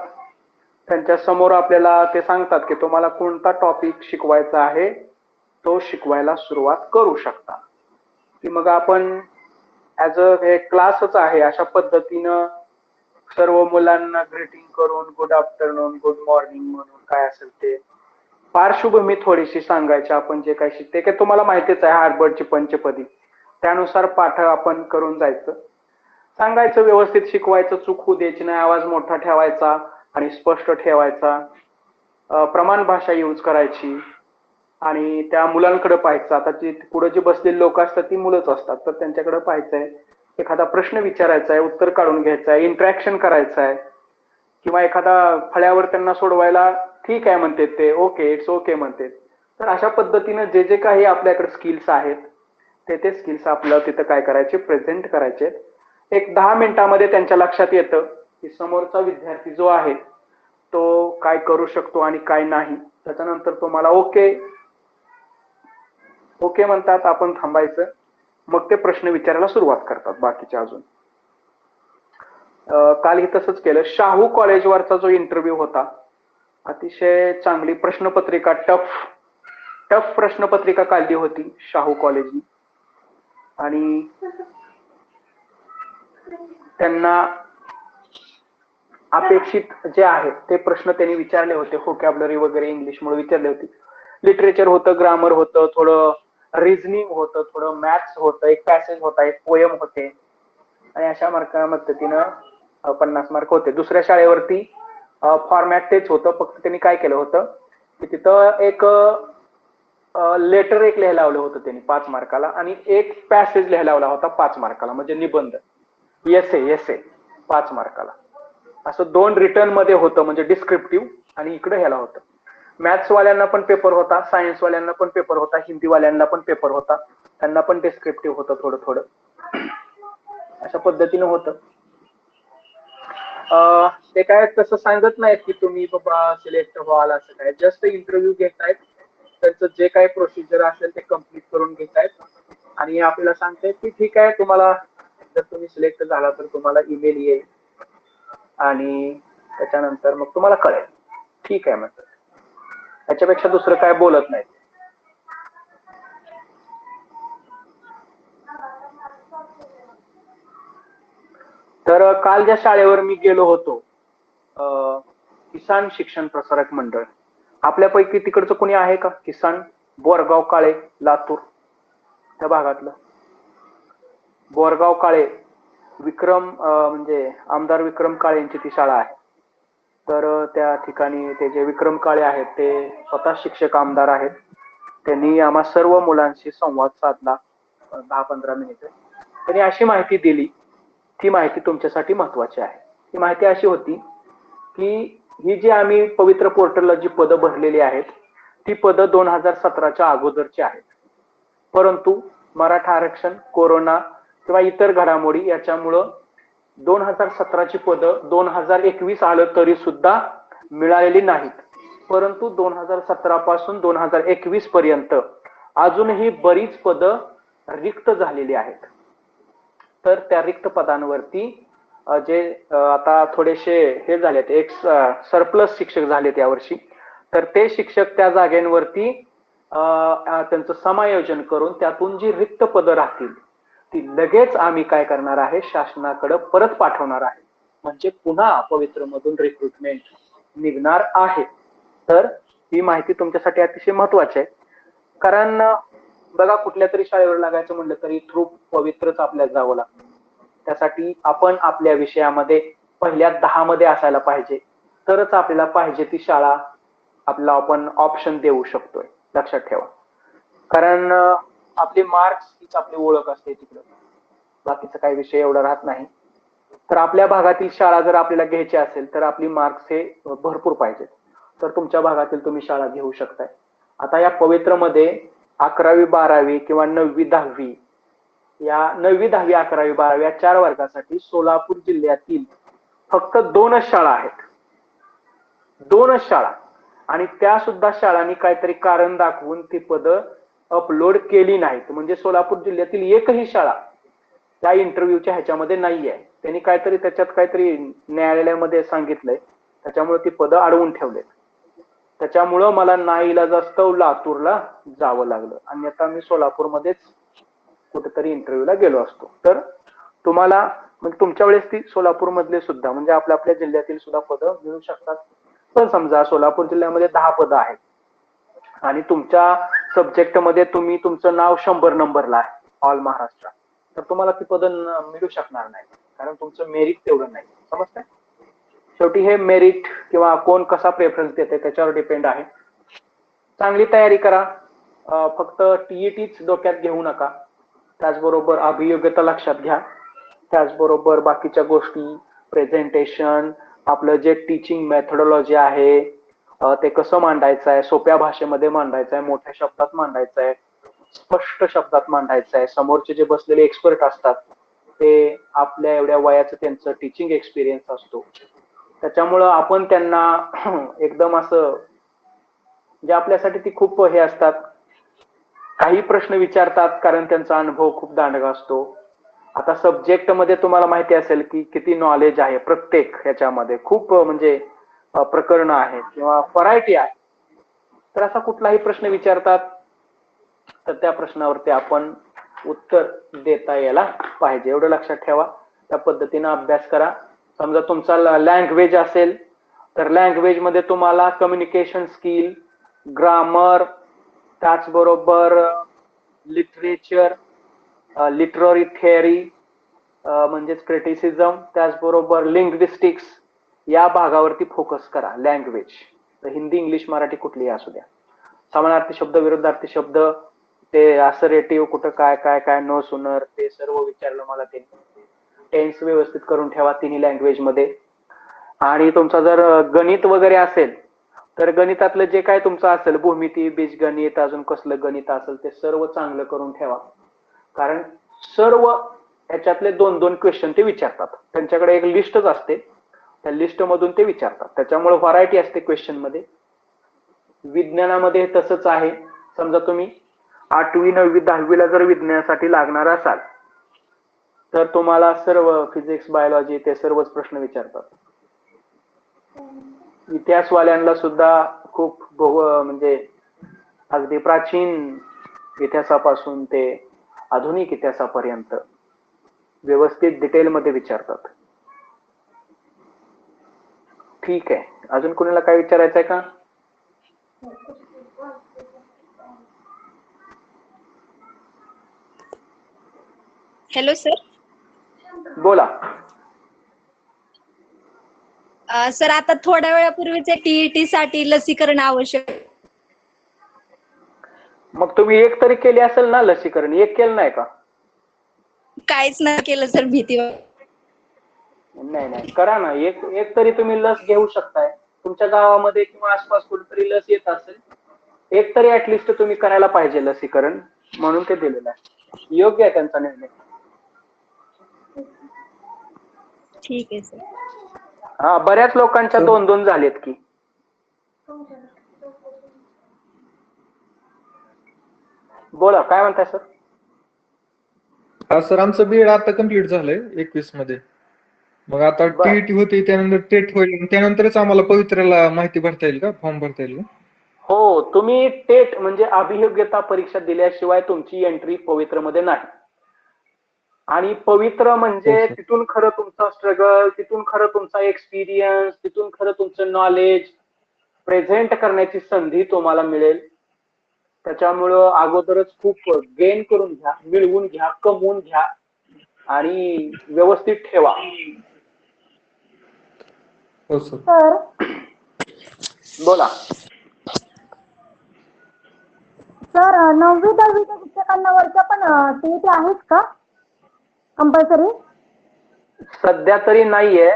[SPEAKER 1] त्यांच्या समोर आपल्याला ते सांगतात की तुम्हाला कोणता टॉपिक शिकवायचा आहे, तो शिकवायला सुरुवात करू शकता. की मग आपण ऍज अ क्लासच आहे अशा पद्धतीनं सर्व मुलांना ग्रीटिंग करून गुड आफ्टरनून, गुड मॉर्निंग म्हणून काय असेल ते पार्श्वभूमी थोडीशी सांगायची. आपण जे काही शिकते की तुम्हाला माहितीच आहे, हार्वर्डची पंचपदी, त्यानुसार पाठ आपण करून जायचं, सांगायचं, व्यवस्थित शिकवायचं, चूक होऊ द्यायची नाही, आवाज मोठा ठेवायचा आणि स्पष्ट ठेवायचा, प्रमाण भाषा यूज करायची आणि त्या मुलांकडे पाहायचं. आता जी पुढे जी बसलेली लोक असतात ती मुलंच असतात, तर त्यांच्याकडे पाहायचंय, एखादा प्रश्न विचारायचा आहे, उत्तर काढून घ्यायचं आहे, इंटरॅक्शन करायचं आहे, किंवा एखादा फळ्यावर त्यांना सोडवायला ठीक आहे म्हणते ते, ओके इट्स ओके म्हणते. तर अशा पद्धतीनं जे जे काही आपल्याकडे स्किल्स आहेत ते स्किल्स आपल्याला तिथं काय करायचे, प्रेझेंट करायचे. एक 10 मिनिटामध्ये त्यांच्या लक्षात येतं की समोरचा विद्यार्थी जो आहे तो काय करू शकतो आणि काय नाही. त्याच्यानंतर तुम्हाला ओके ओके म्हणतात, आपण थांबायचं. मग ते प्रश्न विचारायला सुरुवात करतात बाकीचे अजून. कालही तसंच केलं. शाहू कॉलेजवरचा जो इंटरव्ह्यू होता, अतिशय चांगली प्रश्नपत्रिका, टफ प्रश्नपत्रिका काढली होती शाहू कॉलेजनी. आणि त्यांना अपेक्षित जे आहे ते प्रश्न त्यांनी विचारले होते. व्होकॅब्युलरी वगैरे इंग्लिशमुळे विचारले होते. लिटरेचर होतं, ग्रामर होतं, थोडं रिझनिंग होतं, थोडं मॅथ्स होतं, एक पॅसेज होता, एक पोयम होते. आणि अशा पद्धतीनं 50 मार्क होते. दुसऱ्या शाळेवरती फॉर्मॅट तेच होतं, फक्त त्यांनी काय केलं होतं की तिथं एक लेटर एक लिहायला लावलं होतं त्यांनी 5 मार्काला आणि एक पॅसेज लिहायला लावला होता 5 मार्काला, म्हणजे निबंध, एसे 5 मार्काला. असं 2 रिटर्न मध्ये होतं, म्हणजे डिस्क्रिप्टिव्ह. आणि इकडे ह्याला होतं. मॅथ्स वाल्यांना पण पेपर होता, सायन्स वाल्यांना पण पेपर होता, हिंदी वाल्यांना पण पेपर होता, त्यांना पण डिस्क्रिप्टिव्ह होतं थोडं थोडं. अशा पद्धतीनं होतं. ते काय तसं सांगत नाहीत की तुम्ही बाबा सिलेक्ट व्हाल असं काय. जस्ट इंटरव्ह्यू घेतायत, त्यांचं जे काही प्रोसिजर असेल ते कम्प्लीट करून घेतायत आणि आपल्याला सांगतायत की ठीक आहे, तुम्हाला जर तुम्ही सिलेक्ट झाला तर तुम्हाला ईमेल येईल आणि त्याच्यानंतर मग तुम्हाला कळेल. ठीक आहे म्हणतात. त्याच्यापेक्षा दुसरं काय बोलत नाही. तर काल ज्या शाळेवर मी गेलो होतो, किसान शिक्षण प्रसारक मंडळ, आपल्यापैकी तिकडचं कोणी आहे का किसान? बोरगाव काळे, लातूर त्या भागातलं. बोरगाव काळे, विक्रम म्हणजे आमदार विक्रम काळे यांची ती शाळा आहे. तर त्या ठिकाणी ते जे विक्रम काळे आहेत ते स्वतः शिक्षक आमदार आहेत. त्यांनी आम्हा सर्व मुलांशी संवाद साधला 10-15 मिनिटं. त्यांनी अशी माहिती दिली, ती माहिती तुमच्यासाठी महत्वाची आहे. ती माहिती अशी होती की ही जी आम्ही पवित्र पोर्टलला जी पदं भरलेली आहेत ती पदं 2017च्या अगोदरची आहेत. परंतु मराठा आरक्षण, कोरोना किंवा इतर घडामोडी याच्यामुळं 2017ची पदं 2021 आलं तरी सुद्धा मिळालेली नाहीत. परंतु 2017 पासून 2021 पर्यंत अजूनही बरीच पदं रिक्त झालेली आहेत. तर त्या रिक्त पदांवरती जे आता थोडेसे हे झालेत, एक सरप्लस शिक्षक झालेत यावर्षी, तर ते शिक्षक त्या जागेवरती त्यांचं समायोजन करून त्यातून जी रिक्त पदं राहतील ती लगेच आम्ही काय करणार आहे, शासनाकडे परत पाठवणार आहे. म्हणजे पुन्हा पवित्र मधून रिक्रुटमेंट निघणार आहे. तर ही माहिती तुमच्यासाठी अतिशय महत्वाची आहे. कारण बघा, कुठल्या तरी शाळेवर लागायचं म्हणलं तरी थ्रू पवित्रच आपल्याला जावं लागतं. त्यासाठी आपण आपल्या विषयामध्ये पहिल्या 10 मध्ये असायला पाहिजे, तरच आपल्याला पाहिजे ती शाळा आपल्याला आपण ऑप्शन देऊ शकतोय. लक्षात ठेवा. कारण आपले मार्क्स हीच आपली ओळख असते तिकडं, बाकीचा काही विषय एवढा राहत नाही. तर आपल्या भागातील शाळा जर आपल्याला घ्यायची असेल तर आपली मार्क्स हे भरपूर पाहिजेत. तर तुमच्या भागातील तुम्ही शाळा घेऊ शकताय. आता या पवित्र मध्ये 11वी 12वी किंवा 9वी 10वी, या 9वी 10वी 11वी 12वी या 4 वर्गासाठी सोलापूर जिल्ह्यातील फक्त 2च शाळा आहेत. 2च शाळा. आणि त्या सुद्धा शाळांनी काहीतरी कारण दाखवून ती पदं अपलोड केली नाहीत. म्हणजे सोलापूर जिल्ह्यातील एकही शाळा त्या इंटरव्ह्यूच्या ह्याच्यामध्ये नाहीये. त्यांनी काहीतरी त्याच्यात काहीतरी न्यायालयामध्ये सांगितलंय, त्याच्यामुळे ती पदं अडवून ठेवलेत. त्याच्यामुळं मला नाईलाजास्तव लातूरला जावं लागलं, आणि आता मी सोलापूरमध्येच कुठेतरी इंटरव्ह्यूला गेलो असतो. तर तुम्हाला म्हणजे तुमच्या वेळेस ती सोलापूर मधले सुद्धा म्हणजे आपल्या जिल्ह्यातील सुद्धा पदं मिळू शकतात. पण समजा सोलापूर जिल्ह्यामध्ये 10 पदं आहेत आणि तुमच्या सब्जेक्ट मध्ये तुम्ही तुमचं नाव 100 नंबरला आहे ऑल महाराष्ट्र, तर तुम्हाला ती पदं मिळू शकणार नाही, कारण तुमचं मेरिट तेवढं नाही. समजतंय? शेवटी हे मेरिट किंवा कोण कसा प्रेफरन्स देते त्याच्यावर डिपेंड आहे. चांगली तयारी करा. फक्त टीईटीच डोक्यात घेऊ नका. त्याचबरोबर अभियोग्यता लक्षात घ्या. त्याचबरोबर बाकीच्या गोष्टी, प्रेझेंटेशन, आपलं जे टीचिंग मेथोडॉलॉजी आहे, ते कसं मांडायचं आहे, सोप्या भाषेमध्ये मांडायचं आहे, मोठ्या शब्दात मांडायचं आहे, स्पष्ट शब्दात मांडायचं आहे. समोरचे जे बसलेले एक्सपर्ट असतात ते आपल्या एवढ्या वयाचं त्यांचं टीचिंग एक्सपिरियन्स असतो, त्याच्यामुळं आपण त्यांना एकदम असं जे आपल्यासाठी ती खूप हे असतात, काही प्रश्न विचारतात कारण त्यांचा अनुभव खूप दांडगा असतो. आता सब्जेक्ट मध्ये तुम्हाला माहिती असेल की किती नॉलेज आहे प्रत्येक ह्याच्यामध्ये, खूप म्हणजे प्रकरण आहेत किंवा व्हरायटी आहे. तर असा कुठलाही प्रश्न विचारतात तर त्या प्रश्नावरती आपण उत्तर देता यायला पाहिजे, एवढं लक्षात ठेवा. त्या पद्धतीने अभ्यास करा. समजा तुमचा लँग्वेज असेल तर लँग्वेज मध्ये तुम्हाला कम्युनिकेशन स्किल, ग्रामर, त्याचबरोबर लिटरेचर, लिटररी थेअरी म्हणजेच क्रिटिसिझम, त्याचबरोबर लिंग्विस्टिक्स या भागावरती फोकस करा. लँग्वेज तर हिंदी, इंग्लिश, मराठी कुठलीही असू द्या. समानार्थी शब्द, विरुद्धार्थी शब्द, ते असरेटिव्ह कुठं काय काय काय, नो सुनर, ते सर्व विचारलं मला. ते टेन्स व्यवस्थित करून ठेवा तिन्ही लँग्वेज मध्ये. आणि तुमचा जर गणित वगैरे असेल तर गणितातलं जे काय तुमचं असेल, भूमिती, बीजगणित, अजून कसलं गणित असेल ते सर्व चांगलं करून ठेवा. कारण सर्व ह्याच्यातले 2-2 क्वेश्चन ते विचारतात. त्यांच्याकडे एक लिस्टच असते, त्या लिस्ट मधून ते विचारतात. त्याच्यामुळे व्हरायटी असते क्वेश्चन मध्ये. विज्ञानामध्ये तसंच आहे. समजा तुम्ही 8वी 9वी 10वीला जर विज्ञानासाठी लागणार असाल तर तुम्हाला सर्व फिजिक्स, बायोलॉजी ते सर्वच प्रश्न विचारतात. इतिहासवाल्यांना सुद्धा खूप म्हणजे अगदी प्राचीन इतिहासापासून ते आधुनिक इतिहासापर्यंत व्यवस्थित डिटेलमध्ये विचारतात. ठीक आहे, अजून कोणाला काय विचारायचं आहे का?
[SPEAKER 11] Hello sir.
[SPEAKER 1] बोला.
[SPEAKER 11] सर आता थोड्या वेळापूर्वीच टीईटी साठी लसीकरण आवश्यक.
[SPEAKER 1] मग तुम्ही एक तरी केली असेल ना लसीकरण? एक केलं नाही का?
[SPEAKER 11] काहीच नाही केलं सर, भीती.
[SPEAKER 1] नाही नाही, करा ना. एक तरी तुम्ही लस घेऊ शकताय. तुमच्या गावामध्ये किंवा आसपास कुठेतरी लस येत असेल, एक तरी ऍटलिस्ट तुम्ही करायला पाहिजे लसीकरण, म्हणून ते दिलेलं आहे. योग्य आहे त्यांचा निर्णय.
[SPEAKER 11] ठीक आहे सर.
[SPEAKER 1] हा, बऱ्याच लोकांच्या 2-2 झालेत की. बोला, काय म्हणताय सर?
[SPEAKER 7] हा सर, आमचं बीएड आता कम्प्लीट झालंय 21 मध्ये. मग आता टीईटी होती, त्यानंतर टेट होईल, त्यानंतरच आम्हाला पवित्र्याला माहिती भरता येईल का, फॉर्म भरता येईल का?
[SPEAKER 1] हो, तुम्ही टेट म्हणजे अभियोग्यता परीक्षा दिल्याशिवाय तुमची एंट्री पवित्र मध्ये नाही. आणि पवित्र म्हणजे तिथून खरं तुमचा स्ट्रगल, तिथून खरं तुमचा एक्सपिरियन्स, तिथून खरं तुमचं नॉलेज प्रेझेंट करण्याची संधी तुम्हाला मिळेल. त्याच्यामुळं अगोदरच खूप गेन करून घ्या, मिळवून घ्या, कमवून घ्या आणि व्यवस्थित ठेवा.
[SPEAKER 7] हो सर.
[SPEAKER 1] बोला
[SPEAKER 12] सर. 9वी 10वीच्या शिक्षकांना वरच्या पण टीईटी आहेत का कंपल्सरी?
[SPEAKER 1] सध्या तरी नाहीये,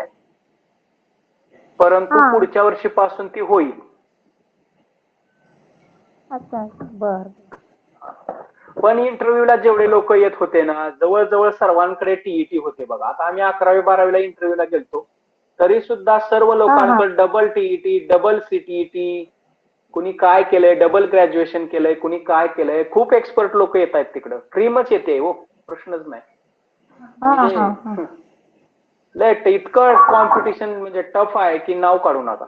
[SPEAKER 1] परंतु पुढच्या वर्षीपासून ती होईल.
[SPEAKER 12] अच्छा, बर.
[SPEAKER 1] पण इंटरव्ह्यूला जेवढे लोक येत होते ना, जवळजवळ सर्वांकडे टीईटी होते बघा. आता आम्ही 11वी 12वीला इंटरव्ह्यूला गेलतो, तरी सुद्धा सर्व लोकांकडे डबल टीईटी, डबल सीटीईटी, कुणी काय केलंय, डबल ग्रॅज्युएशन केलंय, कुणी काय केलंय. खूप एक्सपर्ट लोक येत आहेत तिकडं. क्रीमच येते हो, प्रश्नच नाही. म्हणजे इतकं कॉम्पिटिशन म्हणजे टफ आहे की नाव काढू नका.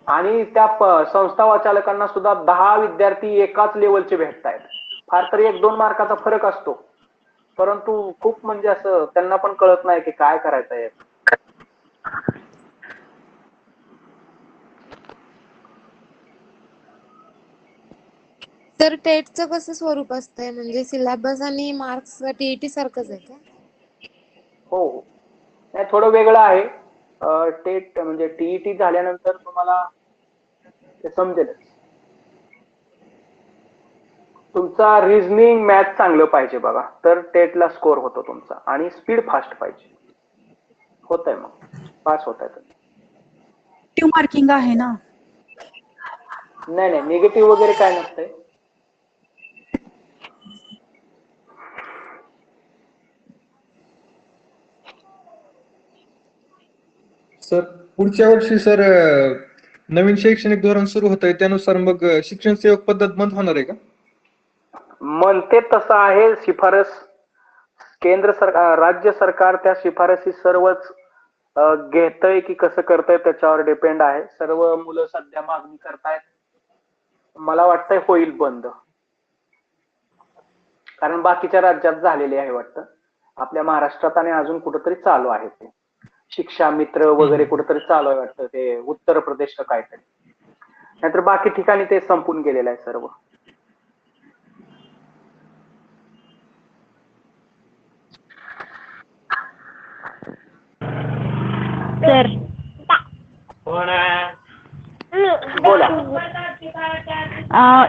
[SPEAKER 1] आणि त्या संस्था वाचालकांना सुद्धा 10 विद्यार्थी एकाच लेवलचे भेटतायत. फार तरी 1-2 मार्काचा फरक असतो, परंतु खूप म्हणजे असं त्यांना पण कळत नाही की काय करायचं आहे.
[SPEAKER 2] तर टेटचं कसं स्वरूप असतंय, म्हणजे सिलेबस आणि मार्क्स टीईटी सारखंच आहे का?
[SPEAKER 1] हो हो, नाही थोडं वेगळं आहे. टेट म्हणजे टीईटी झाल्यानंतर तुम्हाला ते समजेलच. तुमचा रिझनिंग, मॅथ चांगलं पाहिजे बघा, तर टेटला स्कोर होतो तुमचा. आणि स्पीड फास्ट पाहिजे, होत आहे, मग पास होत आहे तुम्ही.
[SPEAKER 5] निगेटिव्ह मार्किंग आहे ना.
[SPEAKER 1] नाही नाही, निगेटिव्ह वगैरे काय नसतंय.
[SPEAKER 7] सर पुढच्या वर्षी सर नवीन शैक्षणिक धोरण सुरू होत आहे, त्यानुसार मग शिक्षण सेवक पद्धत बंद होणार आहे का?
[SPEAKER 1] म्हणते तसं आहे. शिफारस केंद्र सरकार, राज्य सरकार त्या शिफारसी सर्वच घेतय की कसं करतंय त्याच्यावर डिपेंड आहे. सर्व मुलं सध्या मागणी करतायत. मला वाटतंय होईल बंद, कारण बाकीच्या राज्यात झालेले आहे वाटतं. आपल्या महाराष्ट्रात आणि अजून कुठंतरी चालू आहे ते शिक्षा मित्र वगैरे कुठंतरी चालू आहे वाटतं, ते उत्तर प्रदेश का काहीतरी. नाहीतर बाकी ठिकाणी ते संपून गेलेलं आहे सर्व.
[SPEAKER 13] सर
[SPEAKER 1] बोला.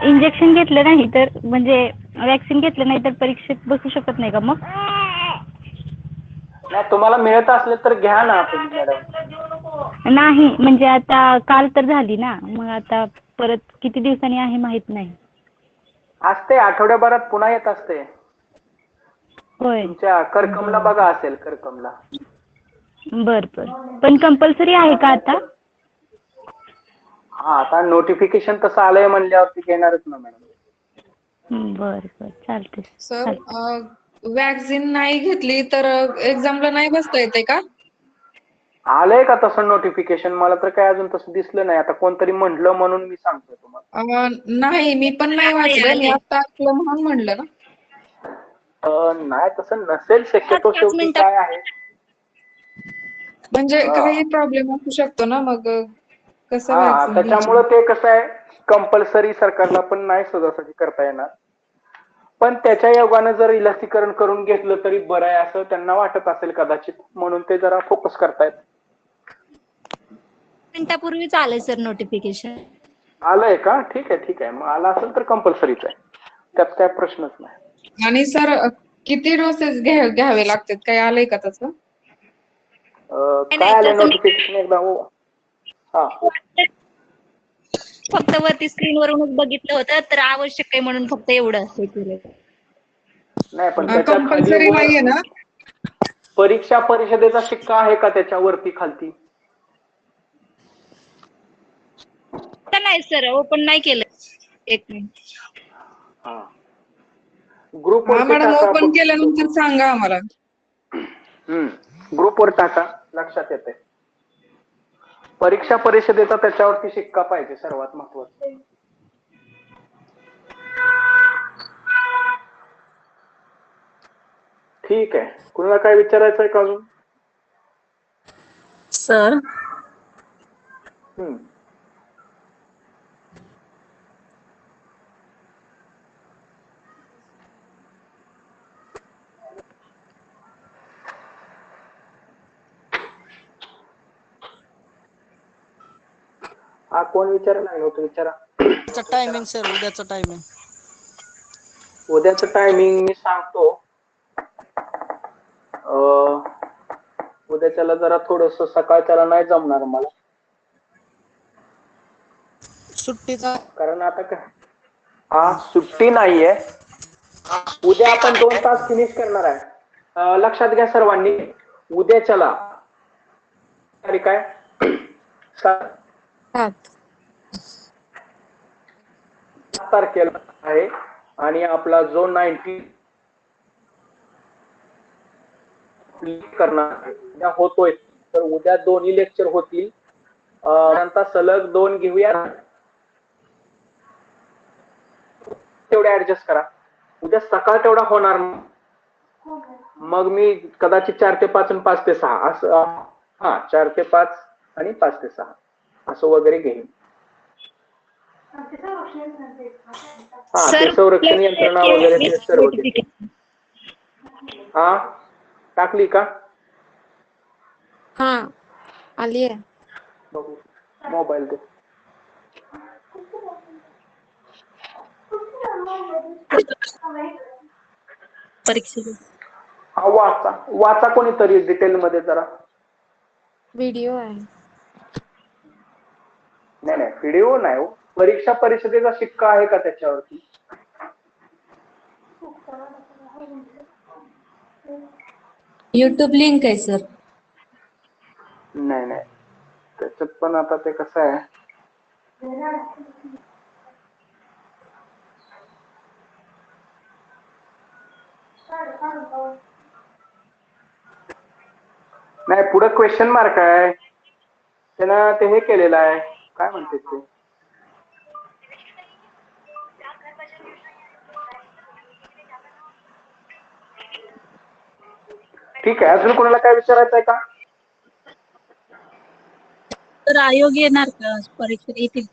[SPEAKER 13] इंजेक्शन घेतलं नाही तर म्हणजे वॅक्सिन घेतलं नाही तर परीक्षेत बसू शकत नाही का मग?
[SPEAKER 1] नाही, तुम्हाला मिळत असले तर घ्या ना तुम्ही मॅडम.
[SPEAKER 13] नाही म्हणजे आता काल तर झाली ना, मग आता परत किती दिवसांनी आहे माहित नाही.
[SPEAKER 1] असते आठवड्याभरात पुन्हा येत असते.
[SPEAKER 13] होय.
[SPEAKER 1] तुमच्या करकमला बघा, असेल करकमला.
[SPEAKER 13] बर बर, पण कंपल्सरी आहे का आता?
[SPEAKER 1] हा, आता नोटिफिकेशन तसं आलंय म्हणल्यावरती घेणारच ना मॅडम.
[SPEAKER 13] बर बर, चालते.
[SPEAKER 3] सर वॅक्सिन नाही घेतली तर एक्झामला नाही बसता येते का?
[SPEAKER 1] आलंय का तसं नोटिफिकेशन? मला तर काय अजून तसं दिसलं नाही. आता कोणतरी म्हटलं म्हणून मी सांगतोय तुम्हाला.
[SPEAKER 3] नाही, मी पण नाही वाचलं, मी आता ऐकलं म्हणून म्हणलं ना.
[SPEAKER 1] नाही तसं नसेल शक्यतो. शेवटी काय आहे,
[SPEAKER 3] म्हणजे काही प्रॉब्लेम असू शकतो ना, मग कसं
[SPEAKER 1] हा
[SPEAKER 3] व्हायचं?
[SPEAKER 1] त्याच्यामुळे ते कसं आहे, कंपल्सरी सरकारला पण नाही सहजासहजी करता येणार. पण त्याच्या योगानं जर लसीकरण करून घेतलं तरी बरं आहे असं त्यांना वाटत असेल कदाचित, म्हणून ते जरा फोकस करतायत.
[SPEAKER 11] मिनिटापूर्वीच आलंय सर नोटिफिकेशन.
[SPEAKER 1] आलंय का? ठीक आहे ठीक आहे, मग आला असेल तर कंपल्सरीच आहे, त्यात काय प्रश्नच नाही.
[SPEAKER 3] आणि सर किती डोसेस घ्यावे लागतात, काय आलंय का तसं?
[SPEAKER 1] काय आलंय नोटिफिकेशन एकदा? हो, हा.
[SPEAKER 11] फक्त वरती स्क्रीन वरूनच बघितलं होतं, तर आवश्यक आहे म्हणून फक्त एवढं हे केलं.
[SPEAKER 1] नाही, पण त्याच्या खाली
[SPEAKER 3] कंपल्सरी नाहीये ना?
[SPEAKER 1] परीक्षा परिषदेचा शिक्का आहे का त्याच्यावरती खालती?
[SPEAKER 11] नाही सर, ओपन नाही केलं. एक मिनिट.
[SPEAKER 1] हा, ग्रुपवर
[SPEAKER 3] मॅडम ओपन केल्यानंतर सांगा आम्हाला.
[SPEAKER 1] ग्रुपवर टाका, लक्षात येते. परीक्षा परिषदेचा त्याच्यावरती शिक्का पाहिजे, सर्वात महत्वाचं. ठीक आहे, कुणाला काय विचारायचं आहे का अजून?
[SPEAKER 6] सर
[SPEAKER 1] हा, कोण विचारायला लागलं होतं? विचारा.
[SPEAKER 14] टायमिंग सर, उद्याचं टायमिंग.
[SPEAKER 1] उद्याचं टायमिंग मी सांगतो. उद्याच्याला जरा थोडस सकाळच्याला नाही जमणार मला,
[SPEAKER 14] सुट्टीचा.
[SPEAKER 1] कारण आता काय, हा सुट्टी नाहीये. उद्या आपण 2 तास फिनिश करणार आहे. लक्षात घ्या सर्वांनी, उद्याच्याला तारीख आहे 7 तारखेला आहे, आणि आपला जो 90 करणार उद्या होतोय. तर उद्या दोन्ही लेक्चर होतील. नंतर सलग 2 घेऊया, तेवढे ऍडजस्ट करा. उद्या सकाळ तेवढा होणार नाही, मग मी कदाचित 4 ते 5 आणि 5 ते 6 असं, हा 4 ते 5 आणि 5 ते 6 असं वगैरे घेईन. हा, ते संरक्षण यंत्रणा वगैरे ते सर्व. हा, टाकली का?
[SPEAKER 2] हा, आली आहे.
[SPEAKER 1] मोबाईल दे.
[SPEAKER 11] परीक्षेत
[SPEAKER 1] हा, वाचा कोणीतरी डिटेल मध्ये जरा.
[SPEAKER 2] व्हिडिओ आहे.
[SPEAKER 1] नाही नाही व्हिडिओ नाही हो. परीक्षा परिषदेचा शिक्का आहे का त्याच्यावरती?
[SPEAKER 9] युट्यूब लिंक आहे सर.
[SPEAKER 1] नाही नाही त्याच्यात पण आता ते कसं आहे, नाही पुढे क्वेश्चन मार्क आहे, त्यानं ते हे केलेलं आहे, काय म्हणते ते, ठीक आहे. अजून कोणाला काय विचारायचं आहे का?
[SPEAKER 5] तर आयोग येणार का परीक्षेत येतील?